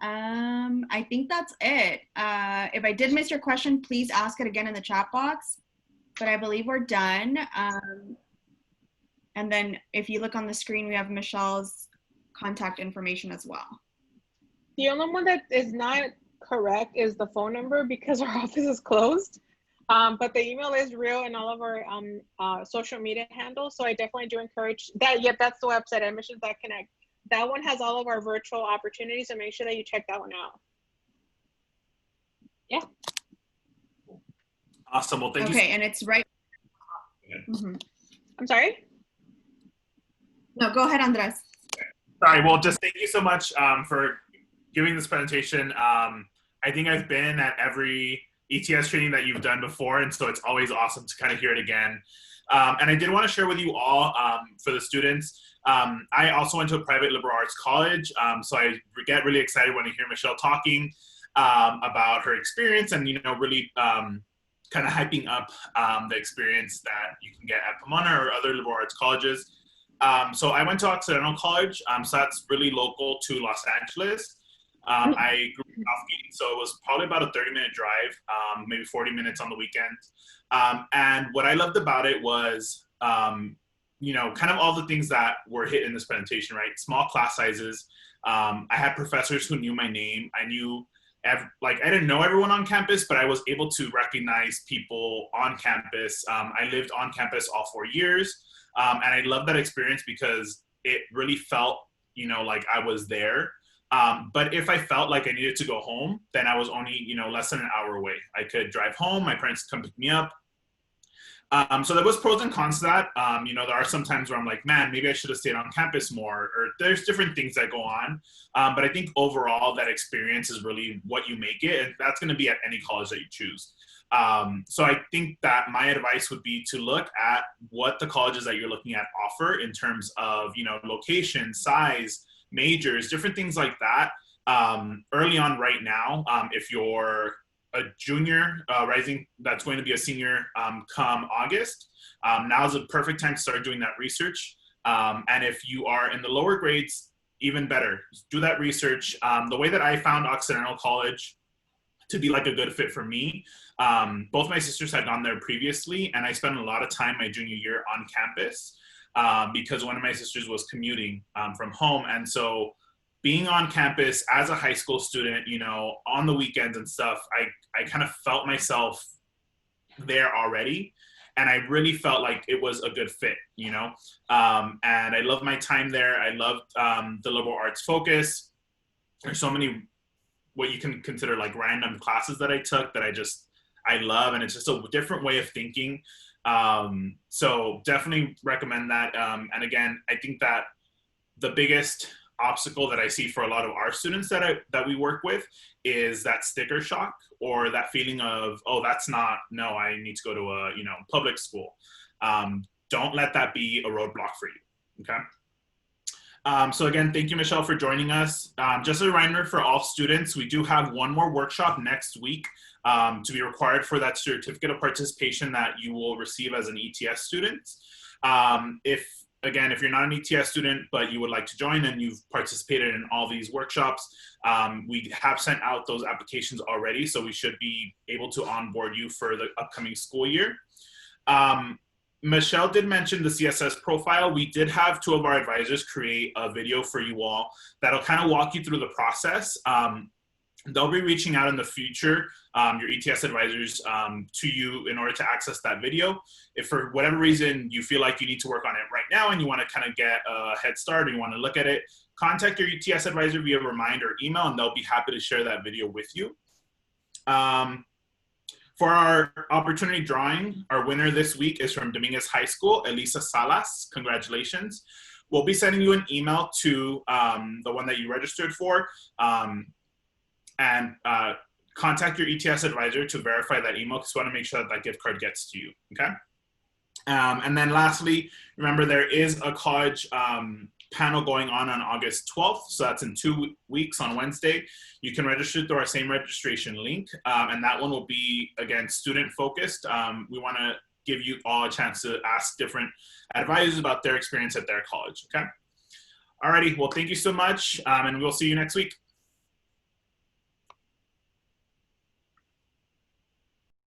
I think that's it. If I did miss your question, please ask it again in the chat box, but I believe we're done. And then if you look on the screen, we have Michelle's contact information as well. The only one that is not correct is the phone number, because our office is closed. But the email is real, and all of our social media handles. So I definitely do encourage that. Yep, that's the website, admissions.connect. That one has all of our virtual opportunities, so make sure that you check that one out. Yeah. Awesome. Well, thank you. Okay, and it's right. I'm sorry? No, go ahead, Andres. Sorry. Well, just thank you so much for giving this presentation. I think I've been at every ETS training that you've done before, and so it's always awesome to kind of hear it again. And I did want to share with you all, for the students, I also went to a private liberal arts college, so I get really excited when I hear Michelle talking about her experience, and really kind of hyping up the experience that you can get at Pomona or other liberal arts colleges. So I went to Occidental College, so that's really local to Los Angeles. I grew up in Southgate, so it was probably about a 30-minute drive, maybe 40 minutes on the weekend. And what I loved about it was, kind of all the things that were hit in this presentation, right? Small class sizes. I had professors who knew my name. I knew, I didn't know everyone on campus, but I was able to recognize people on campus. I lived on campus all 4 years. And I love that experience because it really felt, like I was there. But if I felt like I needed to go home, then I was only, less than an hour away. I could drive home. My parents could come pick me up. So there was pros and cons to that. There are some times where I'm like, man, maybe I should have stayed on campus more, or there's different things that go on. But I think overall that experience is really what you make it. And that's going to be at any college that you choose. So I think that my advice would be to look at what the colleges that you're looking at offer in terms of, location, size, majors, different things like that. Early on right now, if you're a junior rising that's going to be a senior come August, now is a perfect time to start doing that research. And if you are in the lower grades, even better, do that research. The way that I found Occidental College to be like a good fit for me, both my sisters had gone there previously, and I spent a lot of time my junior year on campus because one of my sisters was commuting from home. And so being on campus as a high school student, on the weekends and stuff, I kind of felt myself there already. And I really felt like it was a good fit, and I loved my time there. I loved the liberal arts focus. There's so many, what you can consider like random classes that I took that I love. And it's just a different way of thinking. So definitely recommend that. And again, I think that the biggest obstacle that I see for a lot of our students that we work with is that sticker shock, or that feeling of, oh, that's not, no, I need to go to a, you know, public school. Don't let that be a roadblock for you, okay? So again, thank you, Michelle, for joining us. Just a reminder for all students, we do have one more workshop next week to be required for that certificate of participation that you will receive as an ETS student. If you're not an ETS student, but you would like to join and you've participated in all these workshops, we have sent out those applications already, so we should be able to onboard you for the upcoming school year. Michelle did mention the CSS profile. We did have 2 of our advisors create a video for you all that'll kind of walk you through the process. They'll be reaching out in the future, your ETS advisors, to you in order to access that video. If for whatever reason you feel like you need to work on it right now and you want to kind of get a head start or you want to look at it, contact your ETS advisor via reminder or email, and they'll be happy to share that video with you. For our opportunity drawing, our winner this week is from Dominguez High School, Elisa Salas. Congratulations. We'll be sending you an email to the one that you registered for, and contact your ETS advisor to verify that email, because we want to make sure that that gift card gets to you, okay? And then lastly, remember there is a college panel going on August 12th, so that's in 2 weeks on Wednesday. You can register through our same registration link, and that one will be, again, student focused. We want to give you all a chance to ask different advisors about their experience at their college, okay? Alrighty, well, thank you so much, and we'll see you next week.